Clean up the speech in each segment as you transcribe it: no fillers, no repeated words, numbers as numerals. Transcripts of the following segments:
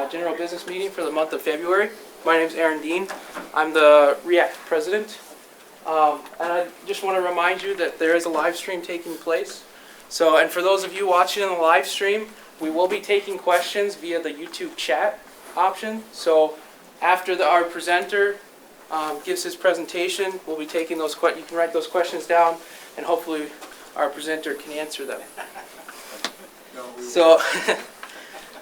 general business meeting for the month of February. My name is Aaron Dean. I'm the REACT president. And I just want to remind you that there is a live stream taking place. And for those of you watching in the live stream, we will be taking questions via the YouTube chat option. So after our presenter gives his presentation, we'll be taking those questions. You can write those questions down, and hopefully our presenter can answer them. So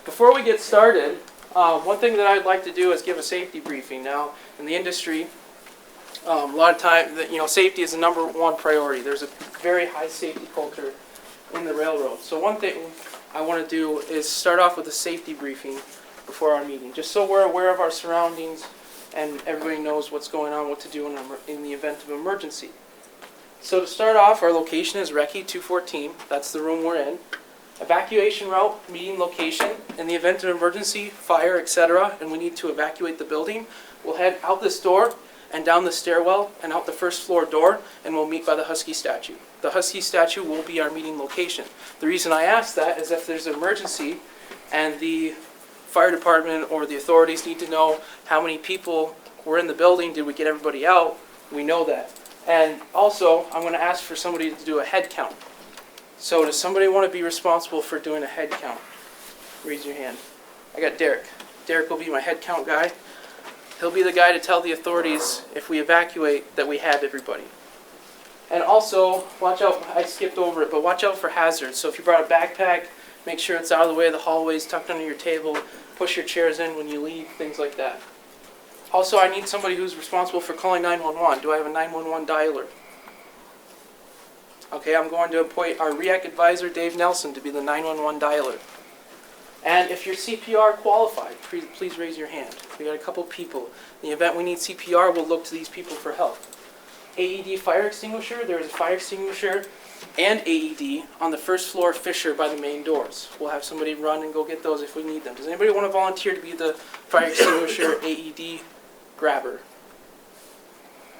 before we get started, one thing that I'd like to do is give a safety briefing. Now, in the industry, a lot of time, safety is the number one priority. There's a very high safety culture in the railroad. So one thing I want to do is start off with a safety briefing before our meeting, just so we're aware of our surroundings and everybody knows what's going on, what to do in the event of emergency. So to start off, our location is Recce 214. That's the room we're in. Evacuation route, meeting location. In the event of emergency, fire, etc., and we need to evacuate the building, we'll head out this door and down the stairwell and out the first floor door, and we'll meet by the Husky statue. The Husky statue will be our meeting location. The reason I ask that is if there's an emergency and the fire department or the authorities need to know how many people were in the building, did we get everybody out, we know that. And also, I'm going to ask for somebody to do a head count. So does somebody want to be responsible for doing a head count? Raise your hand. I got Derek. Derek will be my head count guy. He'll be the guy to tell the authorities if we evacuate that we have everybody. And also, watch out, I skipped over it, but watch out for hazards. So if you brought a backpack, make sure it's out of the way of the hallways, tucked under your table, push your chairs in when you leave, things like that. Also, I need somebody who's responsible for calling 911. Do I have a 911 dialer? Okay, I'm going to appoint our REACT advisor, Dave Nelson, to be the 911 dialer. And if you're CPR qualified, please raise your hand. We got a couple people. In the event we need CPR, we'll look to these people for help. AED fire extinguisher, there is a fire extinguisher and AED on the first floor fissure by the main doors. We'll have somebody run and go get those if we need them. Does anybody want to volunteer to be the fire extinguisher AED grabber?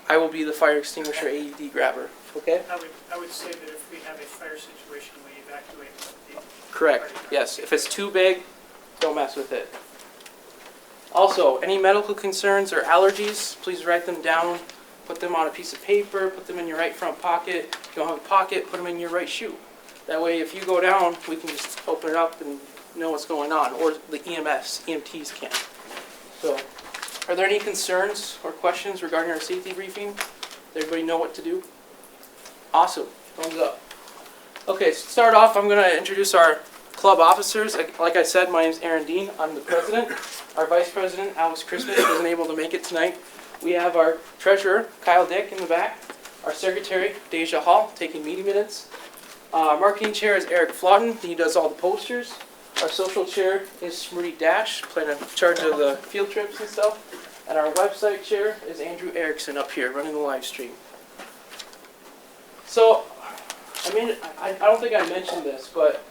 I will be the fire extinguisher AED grabber. Okay? I would say that if we have a fire situation, we evacuate the correct. Yes. If it's too big, don't mess with it. Also, any medical concerns or allergies, please write them down. Put them on a piece of paper. Put them in your right front pocket. If you don't have a pocket, put them in your right shoe. That way, if you go down, we can just open it up and know what's going on. Or the EMTs can. So, are there any concerns or questions regarding our safety briefing? Does everybody know what to do? Awesome. Thumbs up. Okay, so to start off, I'm going to introduce our club officers. Like I said, my name is Aaron Dean. I'm the president. Our vice president, Alex Christmas, wasn't able to make it tonight. We have our treasurer, Kyle Dick, in the back. Our secretary, Deja Hall, taking meeting minutes. Our marketing chair is Eric Flaughton. He does all the posters. Our social chair is Smriti Dash, playing in charge of the field trips and stuff. And our website chair is Andrew Erickson up here, running the live stream. So, I don't think I mentioned this, but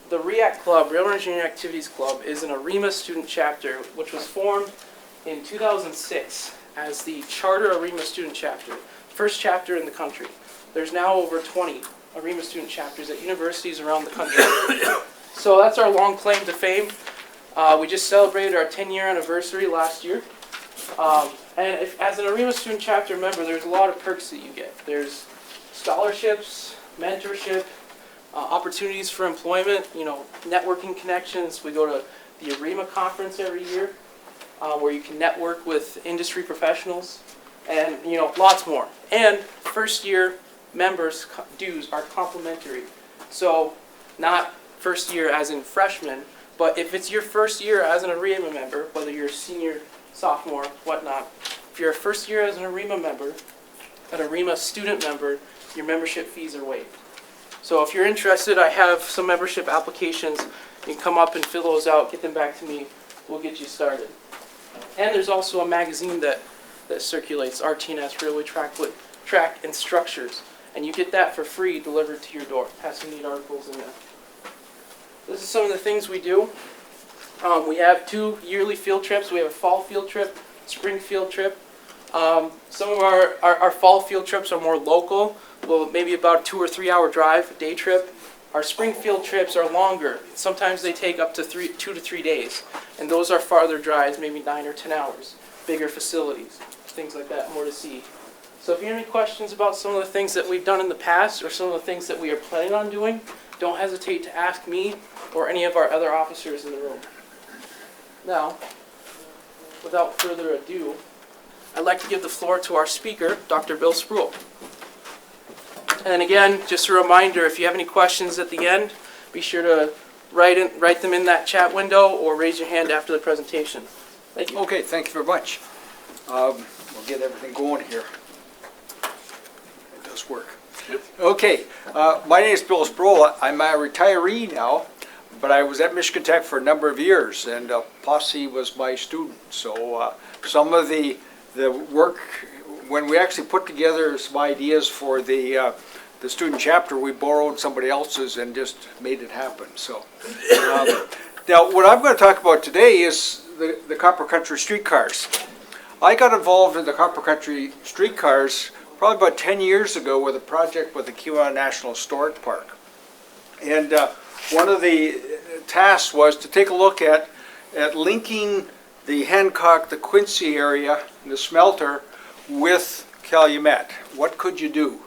the REACT Club, Railroad Engineering Activities Club, is an ARIMA student chapter, which was formed in 2006 as the charter ARIMA student chapter, first chapter in the country. There's now over 20 ARIMA student chapters at universities around the country. So that's our long claim to fame. We just celebrated our 10-year anniversary last year. And as an ARIMA student chapter member, there's a lot of perks that you get. There's scholarships, mentorship, opportunities for employment, networking connections. We go to the ARIMA conference every year where you can network with industry professionals and, lots more. And first year members' dues are complimentary. So not first year as in freshman, but if it's your first year as an ARIMA member, whether you're a senior, sophomore, whatnot, if you're a first year as an ARIMA member, an ARIMA student member, your membership fees are waived. So if you're interested, I have some membership applications. You can come up and fill those out, get them back to me. We'll get you started. And there's also a magazine that circulates, RTNS, Railway Track and Structures. And you get that for free delivered to your door. It has some neat articles in there. This is some of the things we do. We have 2 yearly field trips. We have a fall field trip, spring field trip. Some of our fall field trips are more local. Well, maybe about a 2 or 3 hour drive, a day trip. Our spring field trips are longer. Sometimes they take up to 2 to 3 days. And those are farther drives, maybe 9 or 10 hours. Bigger facilities, things like that, more to see. So if you have any questions about some of the things that we've done in the past or some of the things that we are planning on doing, don't hesitate to ask me or any of our other officers in the room. Now, without further ado, I'd like to give the floor to our speaker, Dr. Bill Sproule. And again, just a reminder, if you have any questions at the end, be sure to write them in that chat window or raise your hand after the presentation. Thank you. Okay, thank you very much. We'll get everything going here. It does work. Yep. Okay, my name is Bill Sproule. I'm a retiree now, but I was at Michigan Tech for a number of years, and Posse was my student. So some of the work, when we actually put together some ideas for the student chapter, we borrowed somebody else's and just made it happen. So now what I'm going to talk about today is the Copper Country streetcars. I got involved in the Copper Country streetcars probably about 10 years ago with a project with the Calumet National Historic Park. And one of the tasks was to take a look at linking the Hancock, the Quincy area, and the smelter with Calumet. What could you do?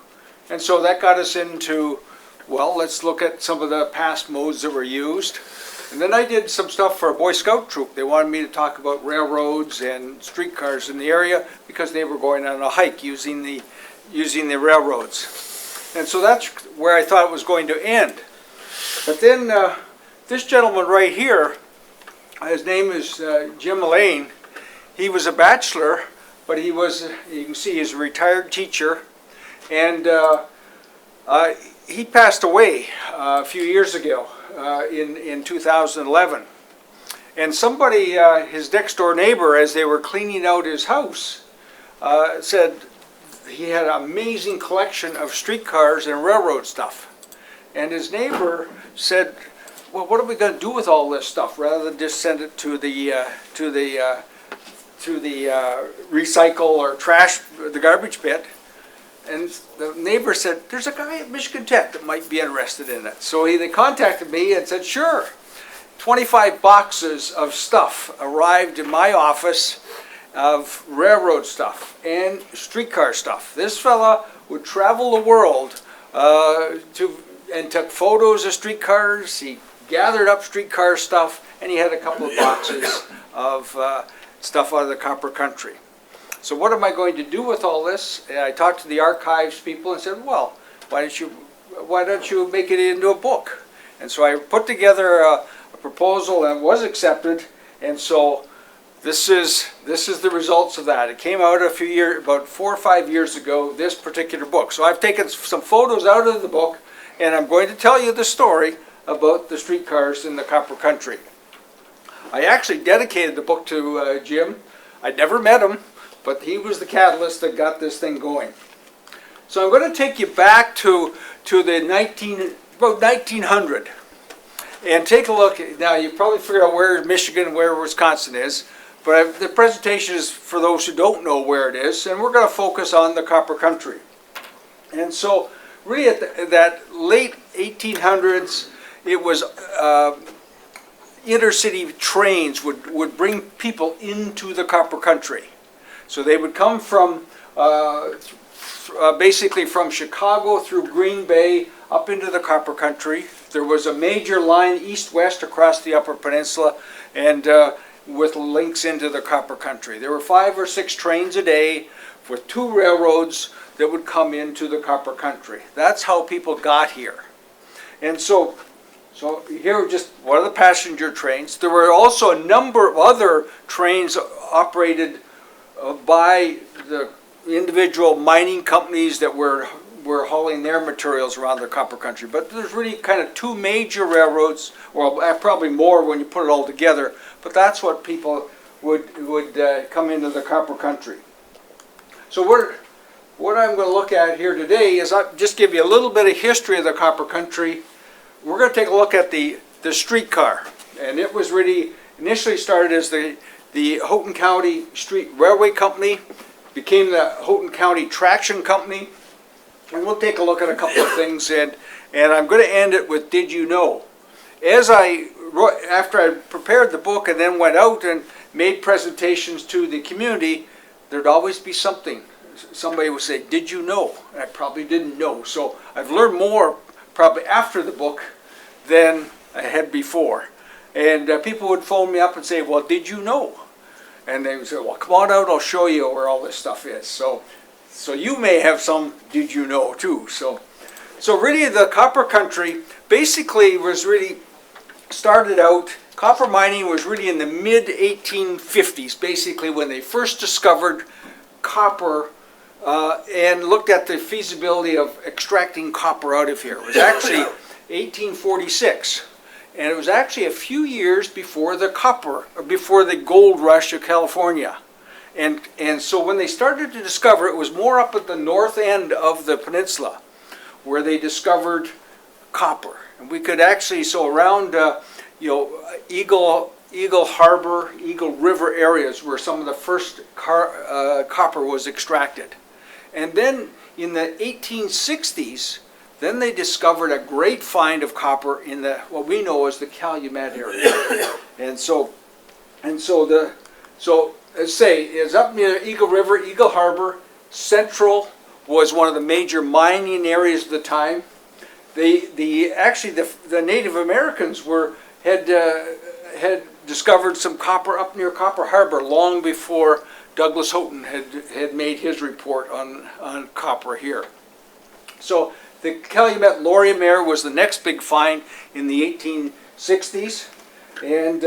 And so that got us into, well, let's look at some of the past modes that were used. And then I did some stuff for a Boy Scout troop. They wanted me to talk about railroads and streetcars in the area because they were going on a hike using the railroads. And so that's where I thought it was going to end. But then this gentleman right here, his name is Jim Lane. He was a bachelor, but he was, you can see, he's a retired teacher. And he passed away a few years ago in 2011. And somebody, his next door neighbor, as they were cleaning out his house, said he had an amazing collection of streetcars and railroad stuff. And his neighbor said, well, what are we going to do with all this stuff rather than just send it to the recycle or trash, the garbage pit? And the neighbor said, there's a guy at Michigan Tech that might be interested in it. So they contacted me and said, sure. 25 boxes of stuff arrived in my office of railroad stuff and streetcar stuff. This fella would travel the world and took photos of streetcars. He gathered up streetcar stuff, and he had a couple of boxes of stuff out of the Copper Country. So what am I going to do with all this? And I talked to the archives people and said, well, why don't you make it into a book? And so I put together a proposal and was accepted. And so this is the results of that. It came out about 4 or 5 years ago, this particular book. So I've taken some photos out of the book, and I'm going to tell you the story about the streetcars in the Copper Country. I actually dedicated the book to Jim. I'd never met him, but he was the catalyst that got this thing going. So I'm going to take you back to about 1900 and take a look. Now you probably figured out where Michigan and where Wisconsin is, but the presentation is for those who don't know where it is, and we're going to focus on the Copper Country. And so really at that late 1800s, it was intercity trains would bring people into the Copper Country. So they would come from basically from Chicago through Green Bay up into the Copper Country. There was a major line east-west across the Upper Peninsula and with links into the Copper Country. There were 5 or 6 trains a day with 2 railroads that would come into the Copper Country. That's how people got here. And so here are just one of the passenger trains. There were also a number of other trains operated by the individual mining companies that were hauling their materials around the Copper Country. But there's really kind of 2 major railroads, well, probably more when you put it all together, but that's what people would come into the Copper Country. So what I'm going to look at here today is I'll just give you a little bit of history of the Copper Country. We're going to take a look at the streetcar, and it was really initially started as the Houghton County Street Railway Company, became the Houghton County Traction Company, and we'll take a look at a couple of things And I'm going to end it with Did You Know? After I prepared the book and then went out and made presentations to the community, there'd always be something. Somebody would say, did you know? And I probably didn't know. So I've learned more probably after the book than I had before. And people would phone me up and say, well, did you know? And they would say, well, come on out, I'll show you where all this stuff is. So you may have some did you know too. So really the copper country basically was really started out, copper mining was really in the mid-1850s, basically when they first discovered copper and looked at the feasibility of extracting copper out of here. It was actually 1846. And it was actually a few years before the gold rush of California. And so when they started to discover, it was more up at the north end of the peninsula where they discovered copper. And we could actually, so around Eagle Harbor, Eagle River areas where some of the first copper was extracted. And then in the 1860s, then they discovered a great find of copper in what we know as the Calumet area. and so as I say, it's up near Eagle River, Eagle Harbor. Central was one of the major mining areas of the time. The Native Americans had discovered some copper up near Copper Harbor long before Douglas Houghton had made his report on copper here. So the Calumet Laurium area was the next big find in the 1860s, and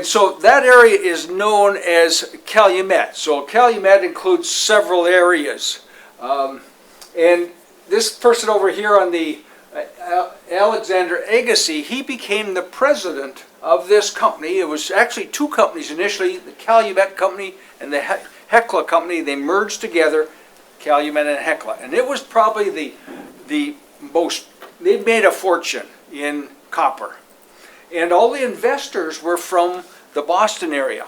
so that area is known as Calumet. So Calumet includes several areas, and this person over here on the Alexander Agassiz, he became the president of this company. It was actually two companies initially, the Calumet Company and the Hecla Company. They merged together, Calumet and Hecla. And it was probably the most, they made a fortune in copper. And all the investors were from the Boston area.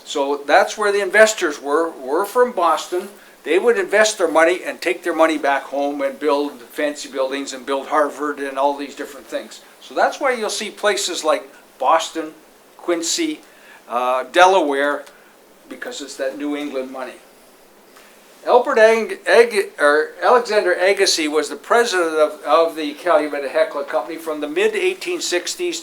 So that's where the investors were from Boston. They would invest their money and take their money back home and build fancy buildings and build Harvard and all these different things. So that's why you'll see places like Boston, Quincy, Delaware, because it's that New England money. Alexander Agassiz was the president of the Calumet and Hecla Company from the mid-1860s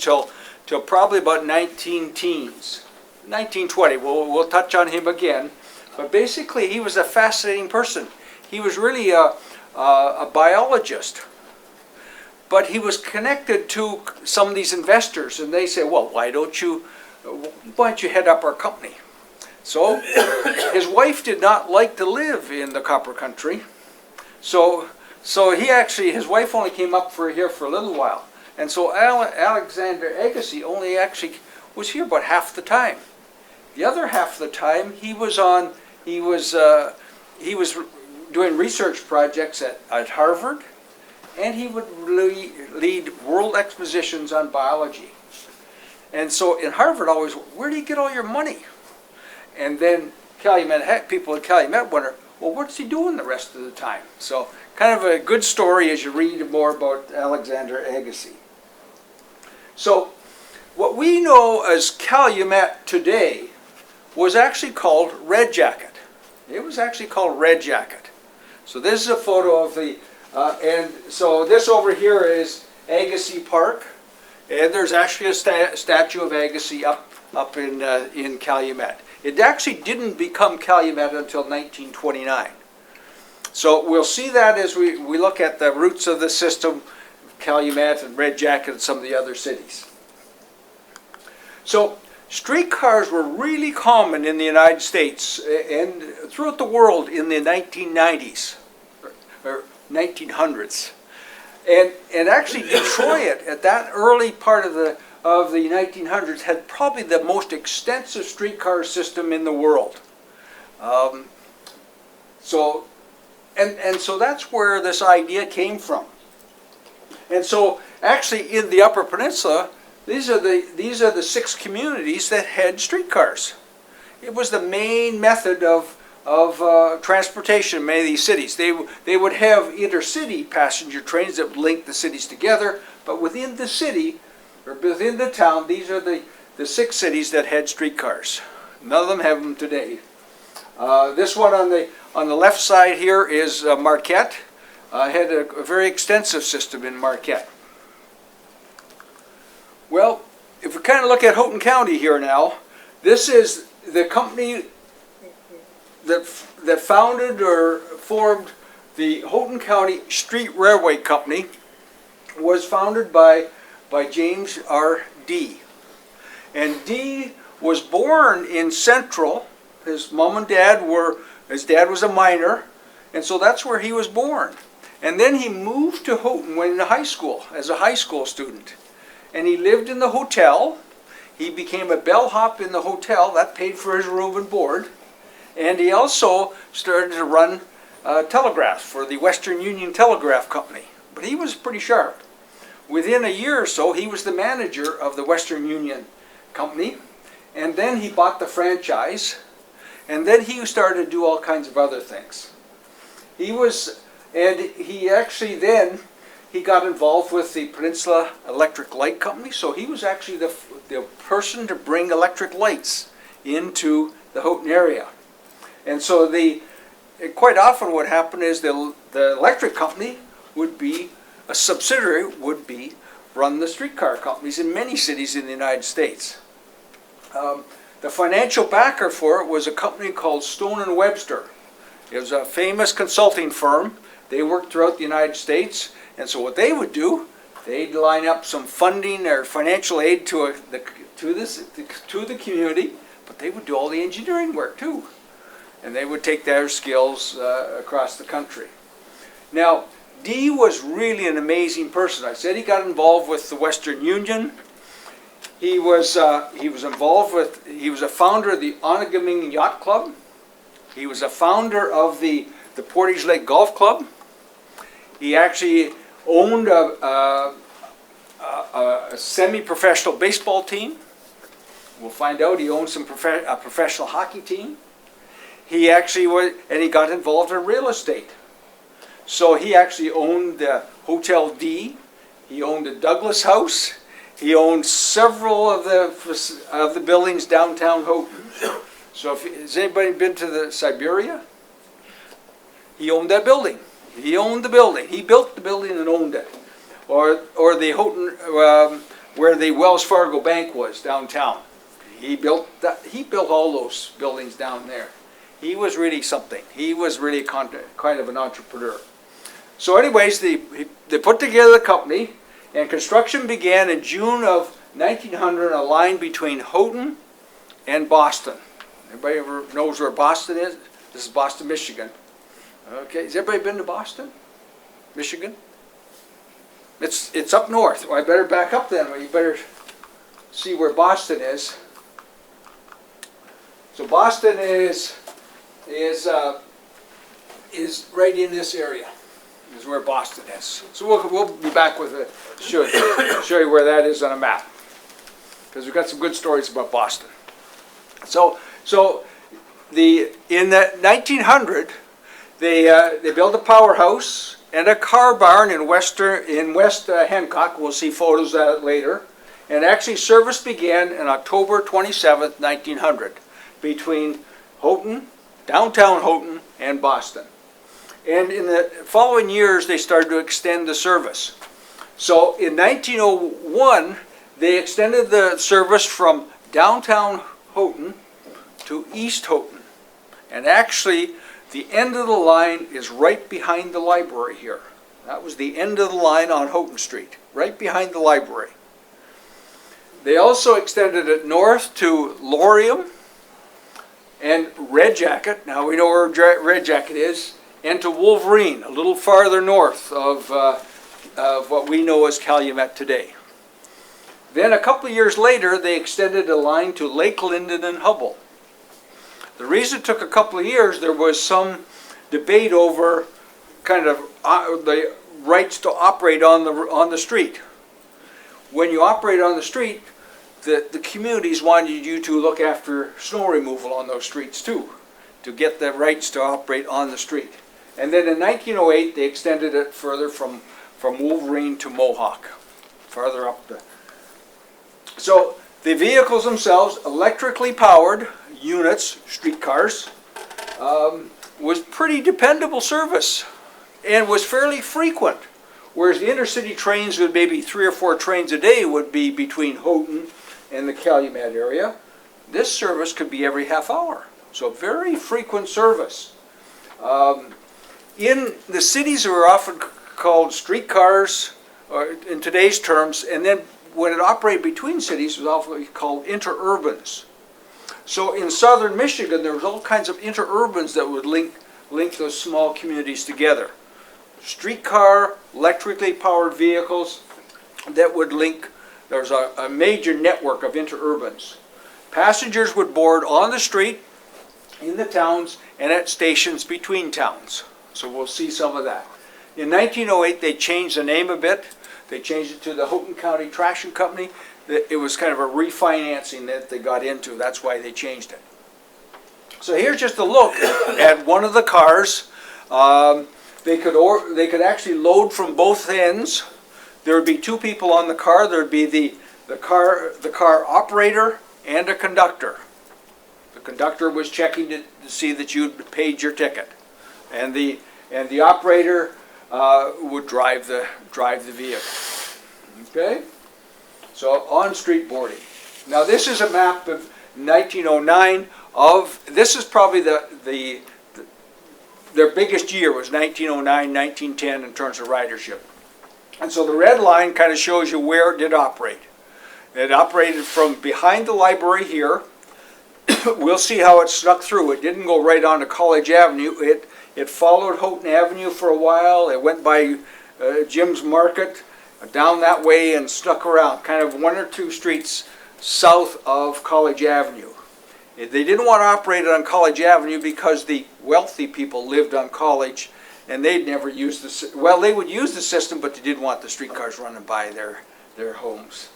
till probably about 1920. We'll touch on him again. But basically, he was a fascinating person. He was really a biologist. But he was connected to some of these investors, and they said, well, why don't you head up our company? So his wife did not like to live in the copper country. So his wife only came up here for a little while. And so Alexander Agassiz only actually was here about half the time. The other half of the time he was doing research projects at Harvard, and he would lead world expositions on biology. And so in Harvard always, where do you get all your money? And then people at Calumet wonder, well, what's he doing the rest of the time? So kind of a good story as you read more about Alexander Agassiz. So what we know as Calumet today was actually called Red Jacket. It was actually called Red Jacket. So this is a photo of and so this over here is Agassiz Park, and there's actually a statue of Agassiz up in Calumet. It actually didn't become Calumet until 1929. So we'll see that as we look at the roots of the system, Calumet and Red Jacket and some of the other cities. So streetcars were really common in the United States and throughout the world in the 1990s or 1900s. And actually Detroit at that early part of the 1900s had probably the most extensive streetcar system in the world. So that's where this idea came from. And so actually in the Upper Peninsula, these are the 6 communities that had streetcars. It was the main method of transportation in many of these cities. They would have intercity passenger trains that would link the cities together, but within the city, or within the town, these are the 6 cities that had streetcars. None of them have them today. This one on the left side here is Marquette. Had a very extensive system in Marquette. Well, if we kind of look at Houghton County here now, this is the company that founded or formed the Houghton County Street Railway Company. Was founded by James R. D. And D was born in Central. His mom and dad his dad was a miner, and so that's where he was born. And then he moved to Houghton when in high school, as a high school student. And he lived in the hotel. He became a bellhop in the hotel. That paid for his room and board. And he also started to run telegraph for the Western Union Telegraph Company. But he was pretty sharp. Within a year or so, he was the manager of the Western Union Company. And then he bought the franchise. And then he started to do all kinds of other things. He got involved with the Peninsula Electric Light Company. So he was actually the person to bring electric lights into the Houghton area. And so quite often what happened is the electric company would be, a subsidiary would be, run the streetcar companies in many cities in the United States. The financial backer for it was a company called Stone & Webster. It was a famous consulting firm. They worked throughout the United States, and so what they would do, they'd line up some funding or financial aid to the community, but they would do all the engineering work too. And they would take their skills across the country. Now, D was really an amazing person. I said he got involved with the Western Union. He was a founder of the Onagaming Yacht Club. He was a founder of the Portage Lake Golf Club. He actually owned a semi-professional baseball team. We'll find out he owned a professional hockey team. He actually he got involved in real estate. So he actually owned the Hotel D. He owned the Douglas House. He owned several of the buildings downtown Houghton. So has anybody been to the Siberia? He owned that building. He owned the building. He built the building and owned it. Or the Houghton, where the Wells Fargo Bank was downtown. He built all those buildings down there. He was really something. He was really kind of an entrepreneur. So anyways, they put together the company, and construction began in June of 1900 on a line between Houghton and Boston. Everybody ever knows where Boston is? This is Boston, Michigan. Okay, has everybody been to Boston, Michigan? It's up north. Well, I better back up then. Well, you better see where Boston is. So Boston is right in this area. Is where Boston is. So we'll be back with it. Show you where that is on a map, because we've got some good stories about Boston. So in the 1900, they built a powerhouse and a car barn in West Hancock. We'll see photos of that later. And actually, service began on October 27th, 1900, between Houghton, downtown Houghton, and Boston. And in the following years, they started to extend the service. So in 1901, they extended the service from downtown Houghton to East Houghton. And actually, the end of the line is right behind the library here. That was the end of the line on Houghton Street, right behind the library. They also extended it north to Laurium and Red Jacket. Now we know where Red Jacket is. And to Wolverine, a little farther north of what we know as Calumet today. Then a couple of years later, they extended a line to Lake Linden and Hubble. The reason it took a couple of years, there was some debate over kind of the rights to operate on the street. When you operate on the street, the communities wanted you to look after snow removal on those streets too. to get the rights to operate on the street. And then in 1908, they extended it further from Wolverine to Mohawk, farther up the... So the vehicles themselves, electrically powered units, streetcars, was pretty dependable service and was fairly frequent. Whereas the intercity trains with maybe 3 or 4 trains a day would be between Houghton and the Calumet area. This service could be every half hour. So very frequent service. In the cities they were often called streetcars, or in today's terms, and then when it operated between cities it was often called InterUrbanus. So in southern Michigan there was all kinds of InterUrbans that would link those small communities together. Streetcar, electrically powered vehicles that would link. There was a major network of InterUrbans. Passengers would board on the street, in the towns, and at stations between towns. So we'll see some of that. In 1908, they changed the name a bit. They changed it to the Houghton County Traction Company. It was kind of a refinancing that they got into. That's why they changed it. So here's just a look at one of the cars. They could actually load from both ends. There would be 2 people on the car. There would be the car operator and a conductor. The conductor was checking to see that you'd paid your ticket, and the operator would drive the vehicle. Okay, so on-street boarding. Now this is a map of 1909 of. This is probably their biggest year was 1909, 1910 in terms of ridership. And so the red line kind of shows you where it did operate. It operated from behind the library here. We'll see how it snuck through. It didn't go right onto College Avenue. It followed Houghton Avenue for a while. It went by Jim's Market, down that way, and stuck around, kind of 1 or 2 streets south of College Avenue. They didn't want to operate it on College Avenue because the wealthy people lived on College, and they'd never used the, well, they would use the system, but they didn't want the streetcars running by their homes.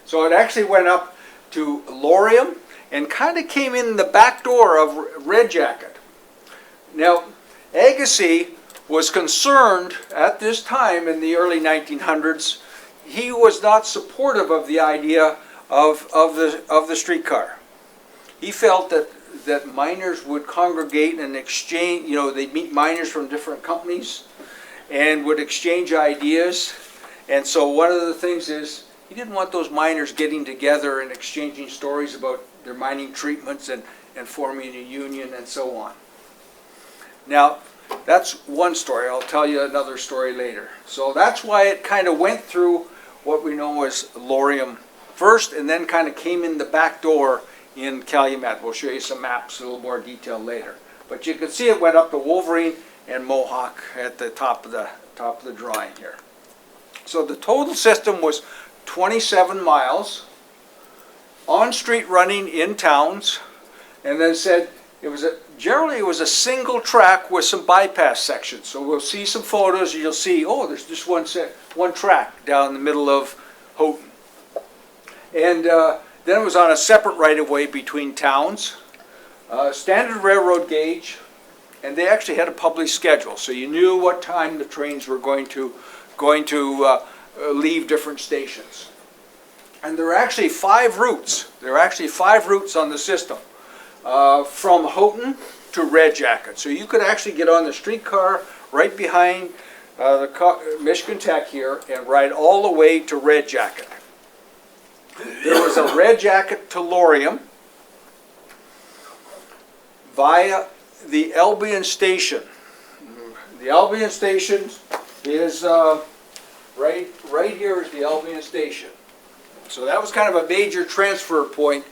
So it actually went up to Laurium and kind of came in the back door of Red Jacket. Now, Agassiz was concerned at this time in the early 1900s. He was not supportive of the idea of the streetcar. He felt that miners would congregate and exchange, they'd meet miners from different companies and would exchange ideas. And so one of the things is, he didn't want those miners getting together and exchanging stories about their mining treatments and forming a union and so on. Now, that's one story. I'll tell you another story later. So that's why it kind of went through what we know as Laurium first, and then kind of came in the back door in Calumet. We'll show you some maps, a little more detail later. But you can see it went up to Wolverine and Mohawk at the top of the drawing here. So the total system was 27 miles, on-street running in towns, and then said generally it was a single track with some bypass sections. So we'll see some photos, and you'll see, oh, there's just one track down the middle of Houghton. And then it was on a separate right-of-way between towns, standard railroad gauge, and they actually had a published schedule, so you knew what time the trains were going to leave different stations. And there are actually 5 routes. There are actually 5 routes on the system from Houghton to Red Jacket. So you could actually get on the streetcar right behind the Michigan Tech here and ride all the way to Red Jacket. There was a Red Jacket to Laurium via the Elven Station. The Elven Station is right here is the Elven Station. So that was kind of a major transfer point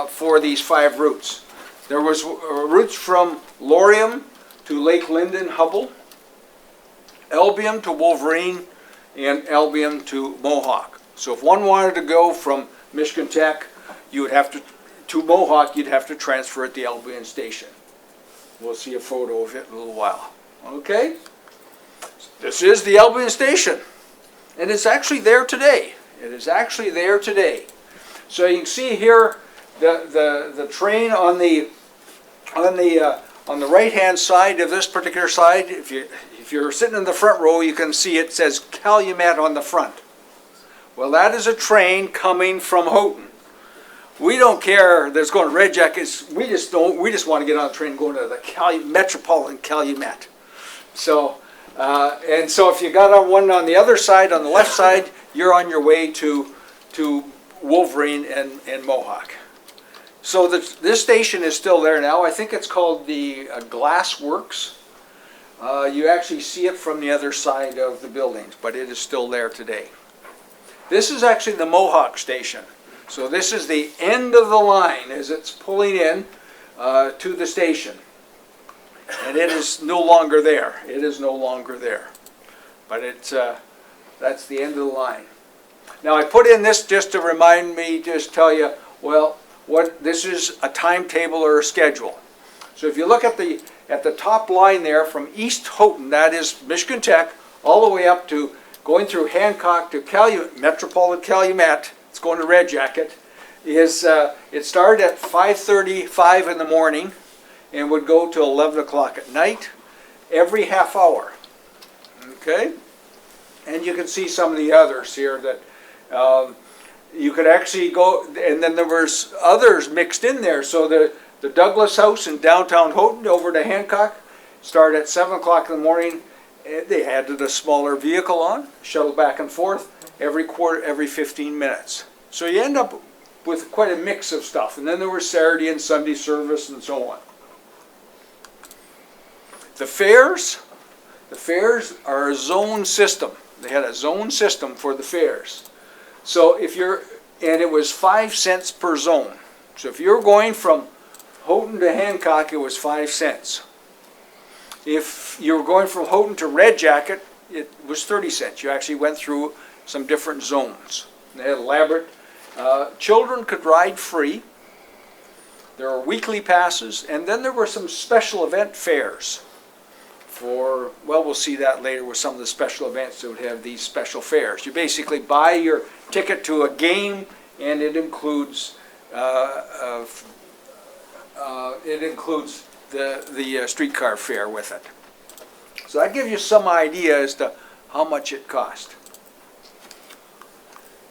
for these 5 routes. There was routes from Laurium to Lake Linden, Hubble, Elbium to Wolverine, and Elbium to Mohawk. So if one wanted to go from Michigan Tech, you would have to Mohawk, you'd have to transfer at the Elven Station. We'll see a photo of it in a little while. Okay? This is the Elven Station. And it's actually there today. It is actually there today. So you can see here the train on the On the right-hand side of this particular side, if you're sitting in the front row, you can see it says Calumet on the front. Well, that is a train coming from Houghton. We don't care that it's going to Red Jackets. We just want to get on the train going to the Metropolitan Calumet. So, and so if you got on one on the other side, on the left side, you're on your way to Wolverine and Mohawk. So this station is still there now. I think it's called the Glass Works. You actually see it from the other side of the buildings, but it is still there today. This is actually the Mohawk Station. So this is the end of the line as it's pulling in to the station. And it is no longer there. It is no longer there. But that's the end of the line. Now I put in this just to remind me, just tell you, well, this is a timetable or a schedule. So if you look at the top line there from East Houghton, that is Michigan Tech, all the way up to going through Hancock to Metropolitan Calumet, it's going to Red Jacket, it started at 5:35 in the morning and would go till 11 o'clock at night, every half hour. Okay? And you can see some of the others here that you could actually go, and then there was others mixed in there. So the Douglas House in downtown Houghton over to Hancock started at 7 o'clock in the morning. They added a smaller vehicle on, shuttle back and forth every 15 minutes. So you end up with quite a mix of stuff. And then there was Saturday and Sunday service and so on. The fares are a zone system. They had a zone system for the fares. So and it was 5 cents per zone. So if you're going from Houghton to Hancock, it was 5 cents. If you were going from Houghton to Red Jacket, it was 30 cents. You actually went through some different zones. They had elaborate. Children could ride free. There were weekly passes, and then there were some special event fares. We'll see that later with some of the special events that would have these special fares. You basically buy your ticket to a game, and it includes the streetcar fare with it. So that gives you some idea as to how much it cost.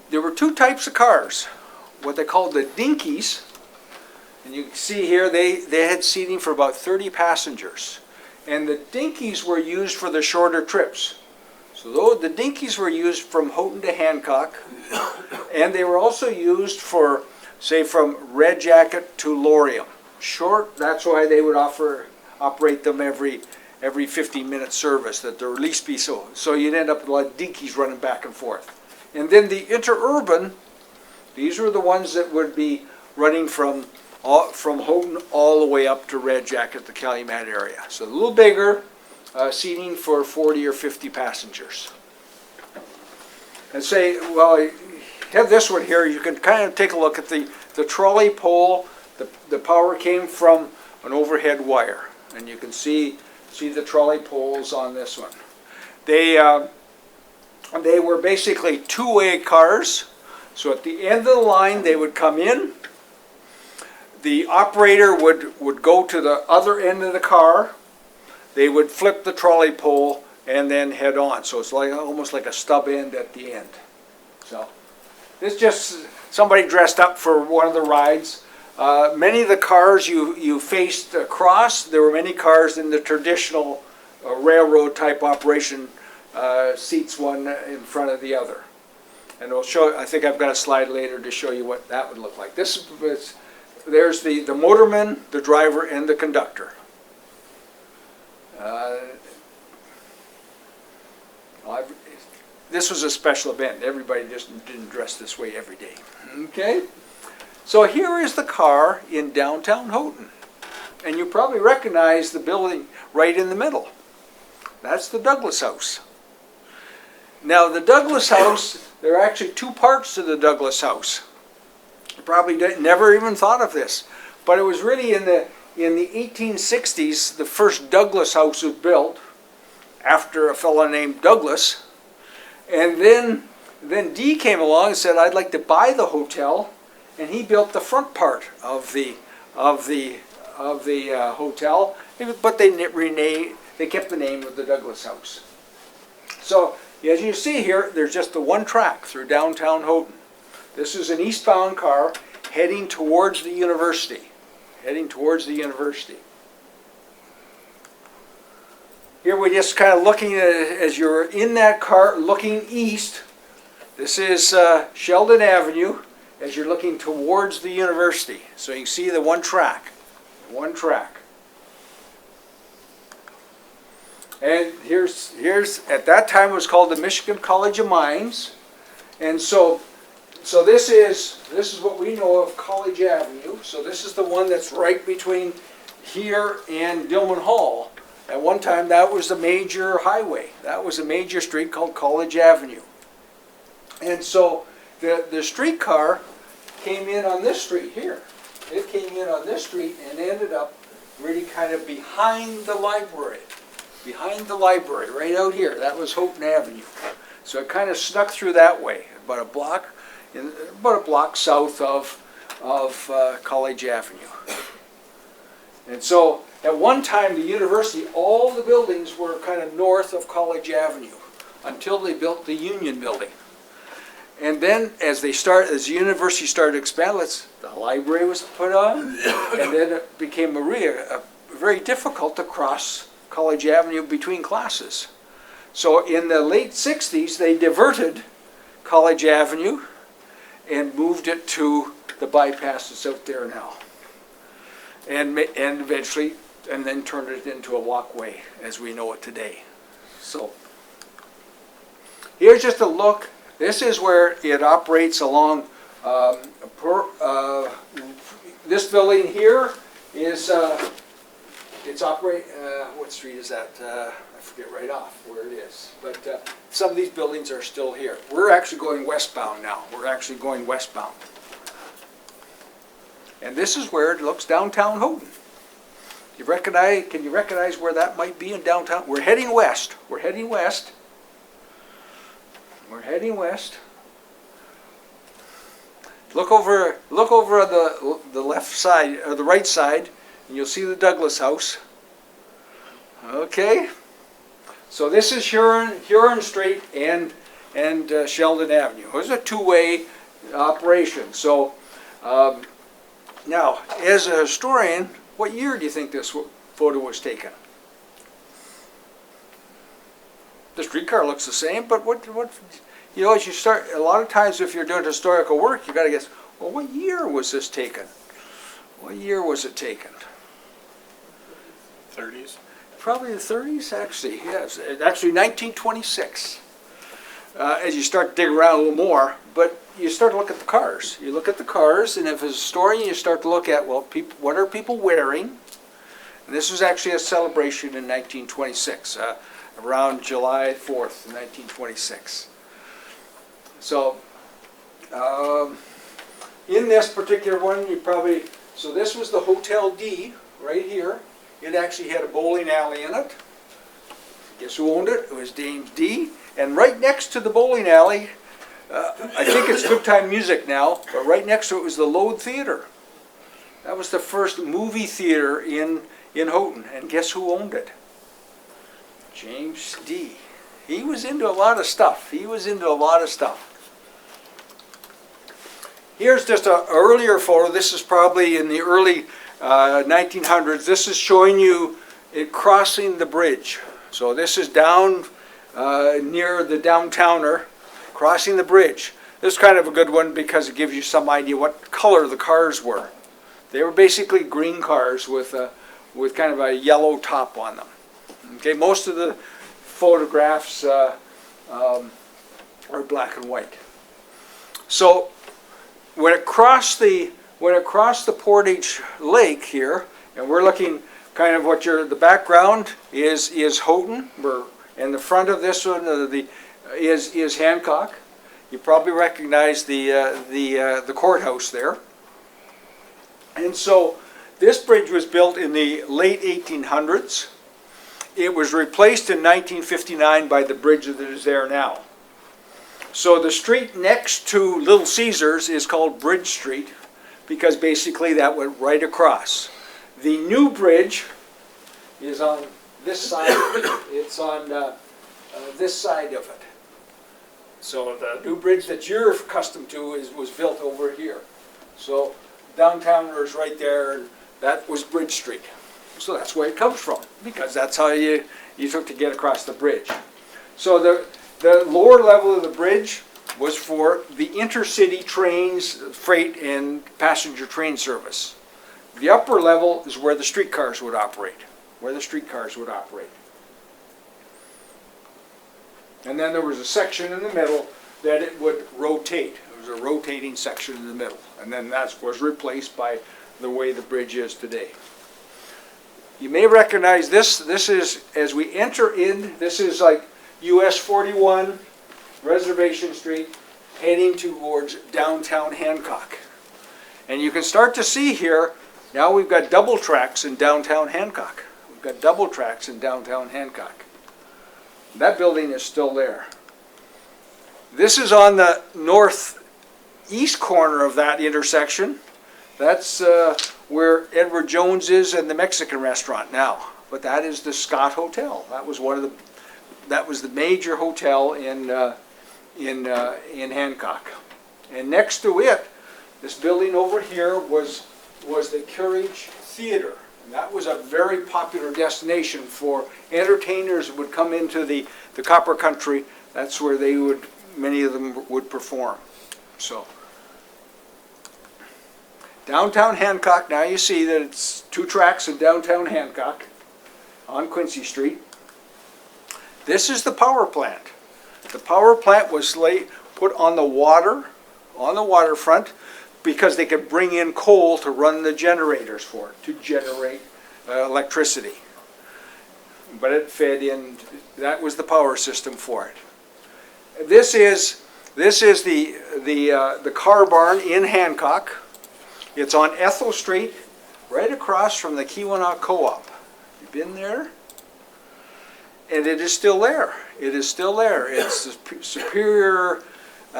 There were two types of cars, what they called the Dinkys, and you can see here they had seating for about 30 passengers. And the Dinkys were used for the shorter trips. So the Dinkys were used from Houghton to Hancock, and they were also used for, say, from Red Jacket to Laurium. Short, that's why they would operate them every 15-minute service, that there would at least be so you'd end up with a lot of Dinkys running back and forth. And then the interurban, these were the ones that would be running from Houghton all the way up to Red Jacket, the Calumet area. So a little bigger, seating for 40 or 50 passengers. And say, well, you have this one here, you can kind of take a look at the trolley pole. The power came from an overhead wire, and you can see the trolley poles on this one. They were basically two-way cars. So at the end of the line, they would come in. The operator would go to the other end of the car. They would flip the trolley pole and then head on. So it's almost like a stub end at the end. So it's just somebody dressed up for one of the rides. Many of the cars you faced across, there were many cars in the traditional railroad type operation, seats one in front of the other. And I'll show. I think I've got a slide later to show you what that would look like. There's the motorman, the driver, and the conductor. This was a special event. Everybody just didn't dress this way every day. Okay? So here is the car in downtown Houghton. And you probably recognize the building right in the middle. That's the Douglas House. Now the Douglas House, there are actually two parts to the Douglas House. You probably never even thought of this. But it was really in the 1860s, the first Douglas House was built after a fellow named Douglas. And then D came along and said, I'd like to buy the hotel. And he built the front part of the hotel, but they kept the name of the Douglas House. So as you see here, there's just the one track through downtown Houghton. This is an eastbound car heading towards the university. Heading towards the university. Here we're just kind of looking at it as you're in that car looking east. This is Sheldon Avenue as you're looking towards the university. So you can see the one track. One track. And here's at that time it was called the Michigan College of Mines. And so this is what we know of College Avenue. So this is the one that's right between here and Dillman Hall. At one time that was a major highway. That was a major street called College Avenue. And so the streetcar came in on this street here. It came in on this street and ended up really kind of behind the library. Behind the library, right out here. That was Houghton Avenue. So it kind of snuck through that way, about a block south of College Avenue. And so at one time the university, all the buildings were kind of north of College Avenue until they built the Union Building. And then as the university started to expand, the library was put on, and then it became very difficult to cross College Avenue between classes. So in the late 60s, they diverted College Avenue and moved it to the bypass that's out there now. And eventually, and then turned it into a walkway as we know it today. So here's just a look. This is where it operates along, this building here is, what street is that? I forget right off where it is. But some of these buildings are still here. We're actually going westbound now. We're actually going westbound. And this is where it looks downtown Houghton. Can you recognize where that might be in downtown? We're heading west. We're heading west. We're heading west. Look over the left side or the right side, and you'll see the Douglas House. Okay. So this is Huron Street and Sheldon Avenue. It was a two-way operation. So now, as a historian, what year do you think this photo was taken? The streetcar looks the same, but what as you start, a lot of times if you're doing historical work, you got to guess, well, what year was this taken? What year was it taken? 30s. Probably the 30s, actually, yes. Actually, 1926. As you start to dig around a little more, but you start to look at the cars. You look at the cars, and if as a historian, you start to look at, well, what are people wearing? And this was actually a celebration in 1926. Around July 4th, 1926. So, in this particular one, so this was the Hotel D, right here. It actually had a bowling alley in it. Guess who owned it? It was James D. And right next to the bowling alley, I think it's Good Time Music now, but right next to it was the Lode Theater. That was the first movie theater in Houghton, and guess who owned it? James D. He was into a lot of stuff. Here's just an earlier photo. This is probably in the early 1900s. This is showing you it crossing the bridge. So this is down near the downtowner, crossing the bridge. This is kind of a good one because it gives you some idea what color the cars were. They were basically green cars with kind of a yellow top on them. Okay, most of the photographs are black and white. So when it crossed the Portage Lake here, and we're looking kind of the background is Houghton, and the front of this one is Hancock. You probably recognize the courthouse there. And so this bridge was built in the late 1800s. It was replaced in 1959 by the bridge that is there now. So the street next to Little Caesars is called Bridge Street because basically that went right across. The new bridge is on this side. It's on this side of it. So the new bridge that you're accustomed to was built over here. So downtown is right there, and that was Bridge Street. So that's where it comes from, because that's how you took to get across the bridge. So the lower level of the bridge was for the intercity trains, freight and passenger train service. The upper level is where the streetcars would operate, And then there was a section in the middle that it would rotate. It was a rotating section in the middle. And then that was replaced by the way the bridge is today. You may recognize this. This is, as we enter in, this is like US 41, Reservation Street, heading towards downtown Hancock. And you can start to see here, now we've got double tracks in downtown Hancock. That building is still there. This is on the northeast corner of that intersection. That's where Edward Jones is and the Mexican restaurant now. But that is the Scott Hotel. That was the major hotel in Hancock. And next to it, this building over here was the Courage Theater. And that was a very popular destination for entertainers who would come into the Copper Country. That's where many of them would perform. So, downtown Hancock, now you see that it's 2 tracks in downtown Hancock on Quincy Street. This is the power plant. The power plant was put on the waterfront, because they could bring in coal to run the generators for it, to generate electricity. But it fed in, that was the power system for it. This is the car barn in Hancock. It's on Ethel Street, right across from the Keweenaw Co-op. You been there? And it is still there. It's the Superior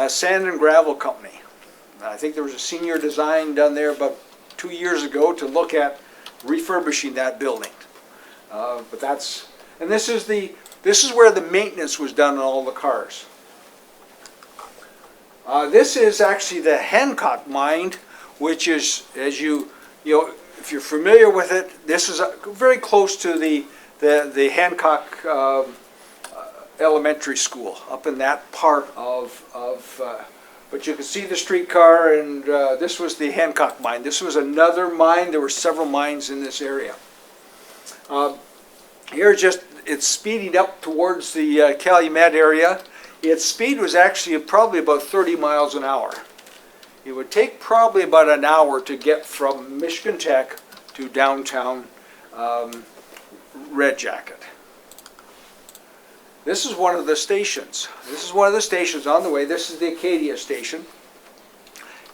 Sand and Gravel Company. I think there was a senior design done there about 2 years ago to look at refurbishing that building. This is where the maintenance was done on all the cars. This is actually the Hancock Mind, which is, if you're familiar with it, this is very close to the Hancock Elementary School, up in that part of but you can see the streetcar, and this was the Hancock Mine. This was another mine. There were several mines in this area. Here it's speeding up towards the Calumet area. Its speed was actually probably about 30 miles an hour. It would take probably about an hour to get from Michigan Tech to downtown Red Jacket. This is one of the stations. On the way. This is the Acadia Station.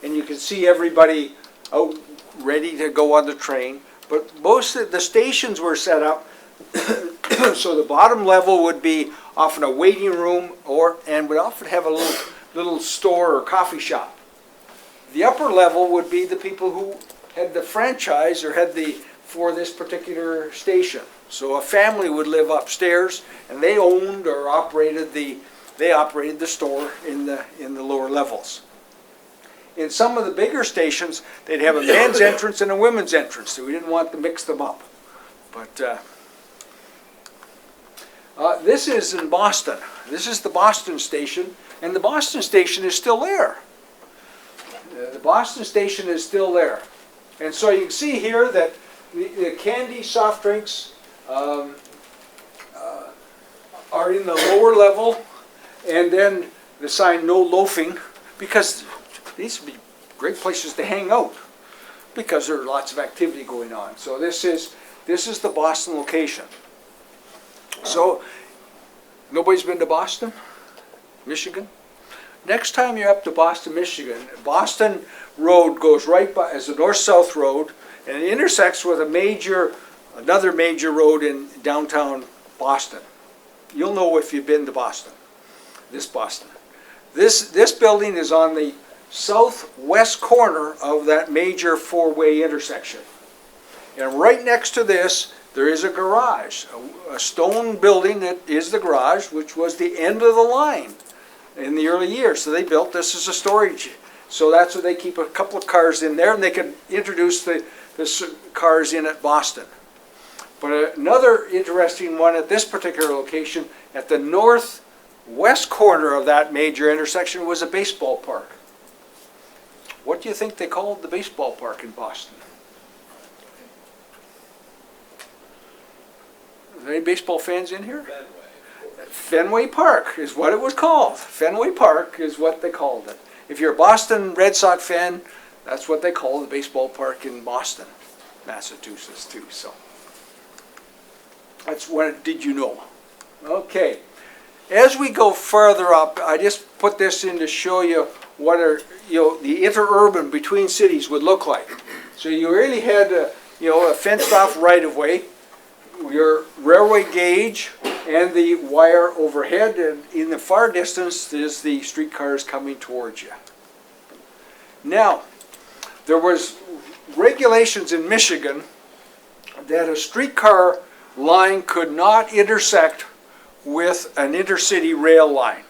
And you can see everybody out ready to go on the train. But most of the stations were set up so the bottom level would be often a waiting room, and would often have a little store or coffee shop. The upper level would be the people who had the franchise or for this particular station. So a family would live upstairs, and they owned or operated the store in the lower levels. In some of the bigger stations, they'd have a men's entrance and a women's entrance, so we didn't want to mix them up. But this is in Boston. This is the Boston Station, and the Boston Station is still there. The Boston Station is still there. And so you can see here that the candy, soft drinks, are in the lower level, and then the sign "No Loafing," because these would be great places to hang out because there are lots of activity going on. So this is the Boston location. So nobody's been to Boston, Michigan? Next time you're up to Boston, Michigan, Boston Road goes right by as a north-south road, and it intersects with another major road in downtown Boston. You'll know if you've been to Boston. This building is on the southwest corner of that major 4-way intersection. And right next to this, there is a garage, a stone building that is the garage, which was the end of the line in the early years. So they built this as a storage. So that's where they keep a couple of cars in there, and they could introduce the cars in at Boston. But another interesting one at this particular location, at the northwest corner of that major intersection, was a baseball park. What do you think they called the baseball park in Boston? Are there any baseball fans in here? Fenway Park is what it was called. Fenway Park is what they called it. If you're a Boston Red Sox fan, that's what they call the baseball park in Boston, Massachusetts too. So that's what did you know? Okay. As we go further up, I just put this in to show you what the interurban between cities would look like. So you really had a fenced off right of way, your railway gauge, and the wire overhead, and in the far distance is the streetcars coming towards you. Now, there was regulations in Michigan that a streetcar line could not intersect with an intercity rail line.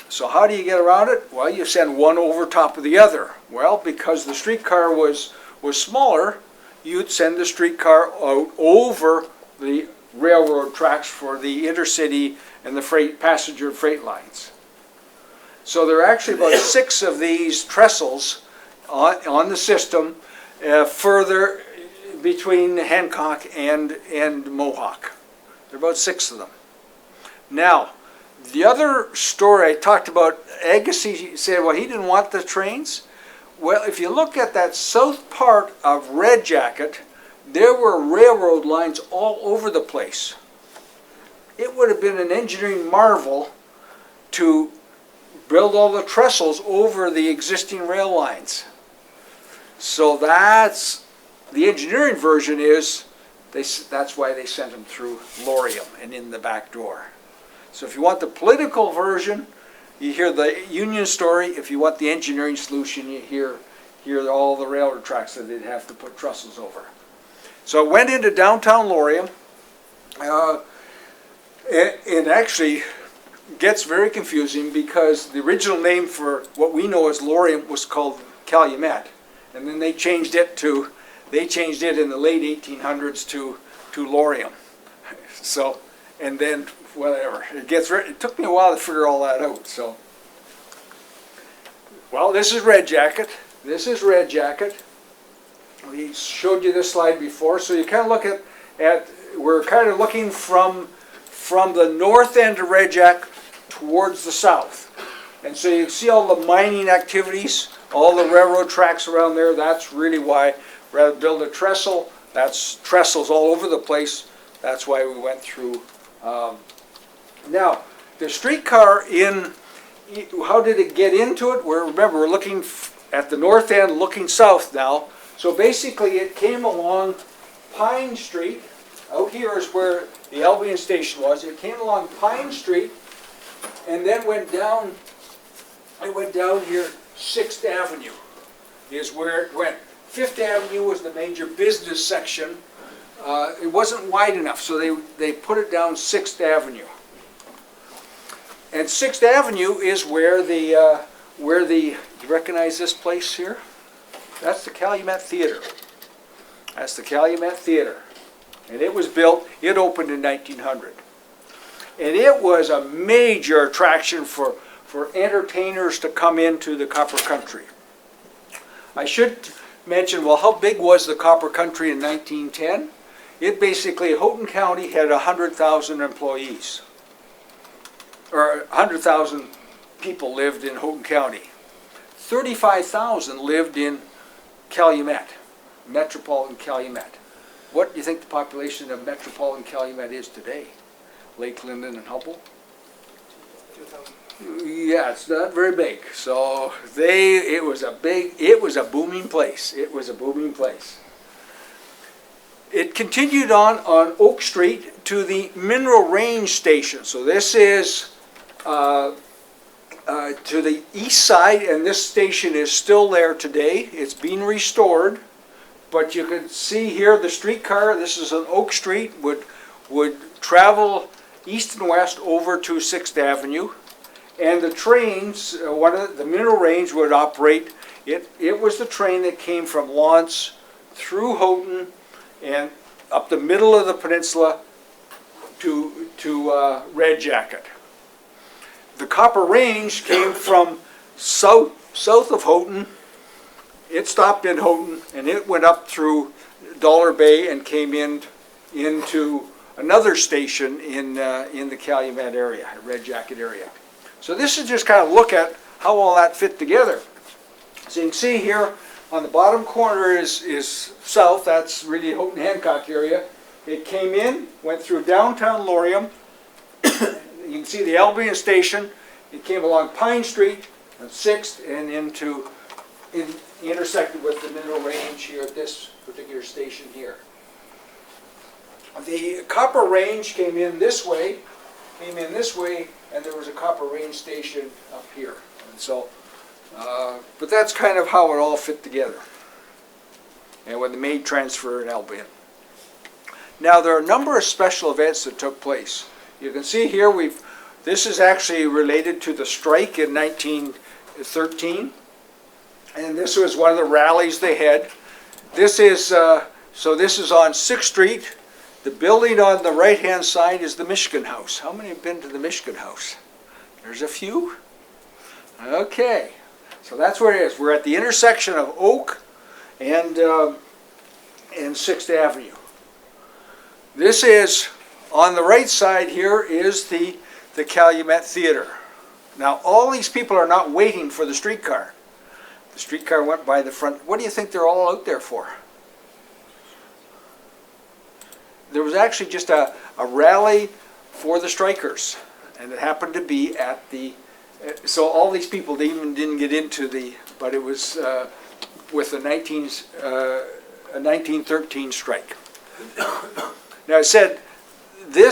So how do you get around it? Well, you send one over top of the other. Well, because the streetcar was smaller, you'd send the streetcar out over the railroad tracks for the intercity and the passenger freight lines. So there are actually about 6 of these trestles on the system further between Hancock and Mohawk. There are about 6 of them. Now, the other story I talked about, Agassiz said, well, he didn't want the trains. Well, if you look at that south part of Red Jacket, there were railroad lines all over the place. It would have been an engineering marvel to build all the trestles over the existing rail lines. So that's, the engineering version is, that's why they sent them through Laurium and in the back door. So if you want the political version, you hear the Union story. If you want the engineering solution, you hear all the railroad tracks that they'd have to put trestles over. So I went into downtown Laurium. It actually gets very confusing because the original name for what we know as Laurium was called Calumet, and then they changed it in the late 1800s to Laurium. So, and then whatever. It took me a while to figure all that out. So, well, this is Red Jacket. This is Red Jacket. We showed you this slide before, so you kind of look at we're kind of looking from the north end of Red Jacket towards the south. And so you see all the mining activities, all the railroad tracks around there. That's really why, rather than build a trestle, that's trestles all over the place. That's why we went through. Now, the streetcar how did it get into it? Remember, we're looking at the north end, looking south now. So basically it came along Pine Street. Out here is where the Elven Station was. It came along Pine Street and then went down here, 6th Avenue is where it went. 5th Avenue was the major business section. It wasn't wide enough, so they put it down 6th Avenue. And 6th Avenue is where you recognize this place here? That's the Calumet Theater. That's the Calumet Theater. And it was built, it opened in 1900. And it was a major attraction for entertainers to come into the Copper Country. I should mention, well, how big was the Copper Country in 1910? It basically, Houghton County had 100,000 employees. Or 100,000 people lived in Houghton County. 35,000 lived in Calumet, metropolitan Calumet. What do you think the population of metropolitan Calumet is today? Lake Linden and Hubble? 2,000. Yeah, it's not very big. So it was a booming place. It was a booming place. It continued on Oak Street to the Mineral Range Station. So this is to the east side, and this station is still there today. It's been restored, but you can see here the streetcar, this is an Oak Street, would travel east and west over to 6th Avenue. And the trains, the middle range would operate, it was the train that came from Lawrence through Houghton and up the middle of the peninsula to Red Jacket. The Copper Range came from south of Houghton. It stopped in Houghton and it went up through Dollar Bay and came into another station in the Calumet area, Red Jacket area. So this is just kind of look at how all that fit together. So you can see here on the bottom corner is south, that's really Houghton Hancock area. It came in, went through downtown Laurium. You can see the Elven Station. It came along Pine Street and 6th and intersected with the middle range here at this particular station here. The Copper Range came in this way, and there was a Copper Range station up here. And so, but that's kind of how it all fit together. And when they made transfer in Albion. Now there are a number of special events that took place. You can see here this is actually related to the strike in 1913. And this was one of the rallies they had. This is on 6th Street. The building on the right-hand side is the Michigan House. How many have been to the Michigan House? There's a few. Okay, so that's where it is. We're at the intersection of Oak and 6th Avenue. This is, on the right side here is the Calumet Theater. Now all these people are not waiting for the streetcar. The streetcar went by the front. What do you think they're all out there for? There was actually just a rally for the strikers, and it happened to be at the, so all these people, they even didn't get into but it was with the 1913 strike. Now I said, the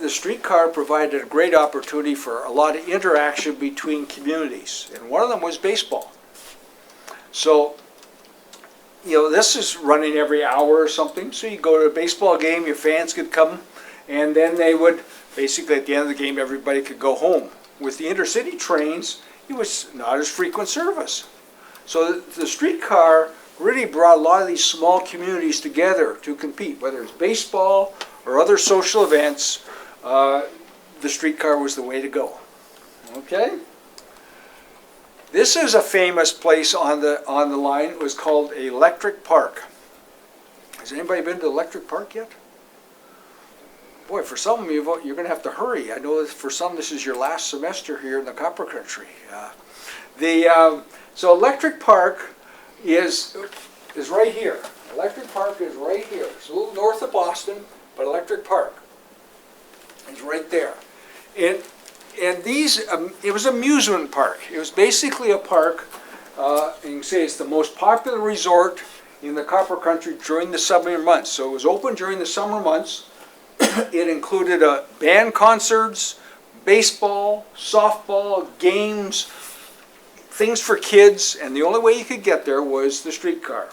streetcar provided a great opportunity for a lot of interaction between communities, and one of them was baseball. So, this is running every hour or something, so you go to a baseball game, your fans could come, and then they would, basically at the end of the game, everybody could go home. With the Intercity Trains, it was not as frequent service. So the streetcar really brought a lot of these small communities together to compete, whether it's baseball or other social events. The streetcar was the way to go. Okay? This is a famous place on the line. It was called Electric Park. Has anybody been to Electric Park yet? Boy, for some of you, you're going to have to hurry. I know that for some this is your last semester here in the Copper Country. So Electric Park is right here. Electric Park is right here. It's a little north of Boston, but Electric Park is right there. And it was an amusement park. It was basically a park, and you can say it's the most popular resort in the Copper Country during the summer months. So it was open during the summer months. It included band concerts, baseball, softball, games, things for kids, and the only way you could get there was the streetcar.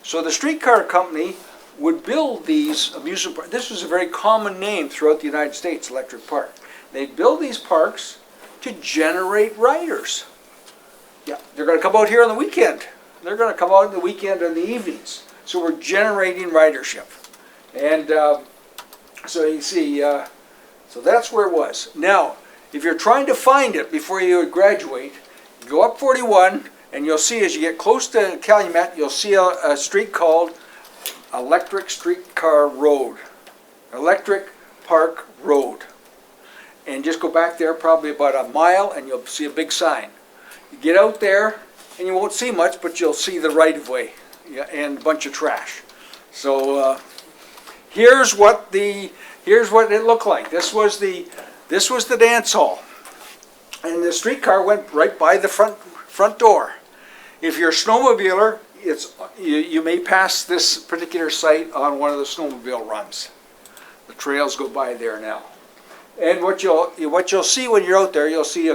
So the streetcar company would build these amusement parks. This was a very common name throughout the United States, Electric Park. They'd build these parks to generate riders. Yeah, they're going to come out here on the weekend. They're going to come out on the weekend and the evenings. So we're generating ridership. And so you see, so that's where it was. Now, if you're trying to find it before you graduate, go up 41, and you'll see as you get close to Calumet, you'll see a street called Electric Streetcar Road. Electric Park Road. And just go back there probably about a mile, and you'll see a big sign. You get out there, and you won't see much, but you'll see the right-of-way and a bunch of trash. So here's what it looked like. This was the dance hall, and the streetcar went right by the front door. If you're a snowmobiler, you may pass this particular site on one of the snowmobile runs. The trails go by there now. And what you'll see when you're out there, you'll see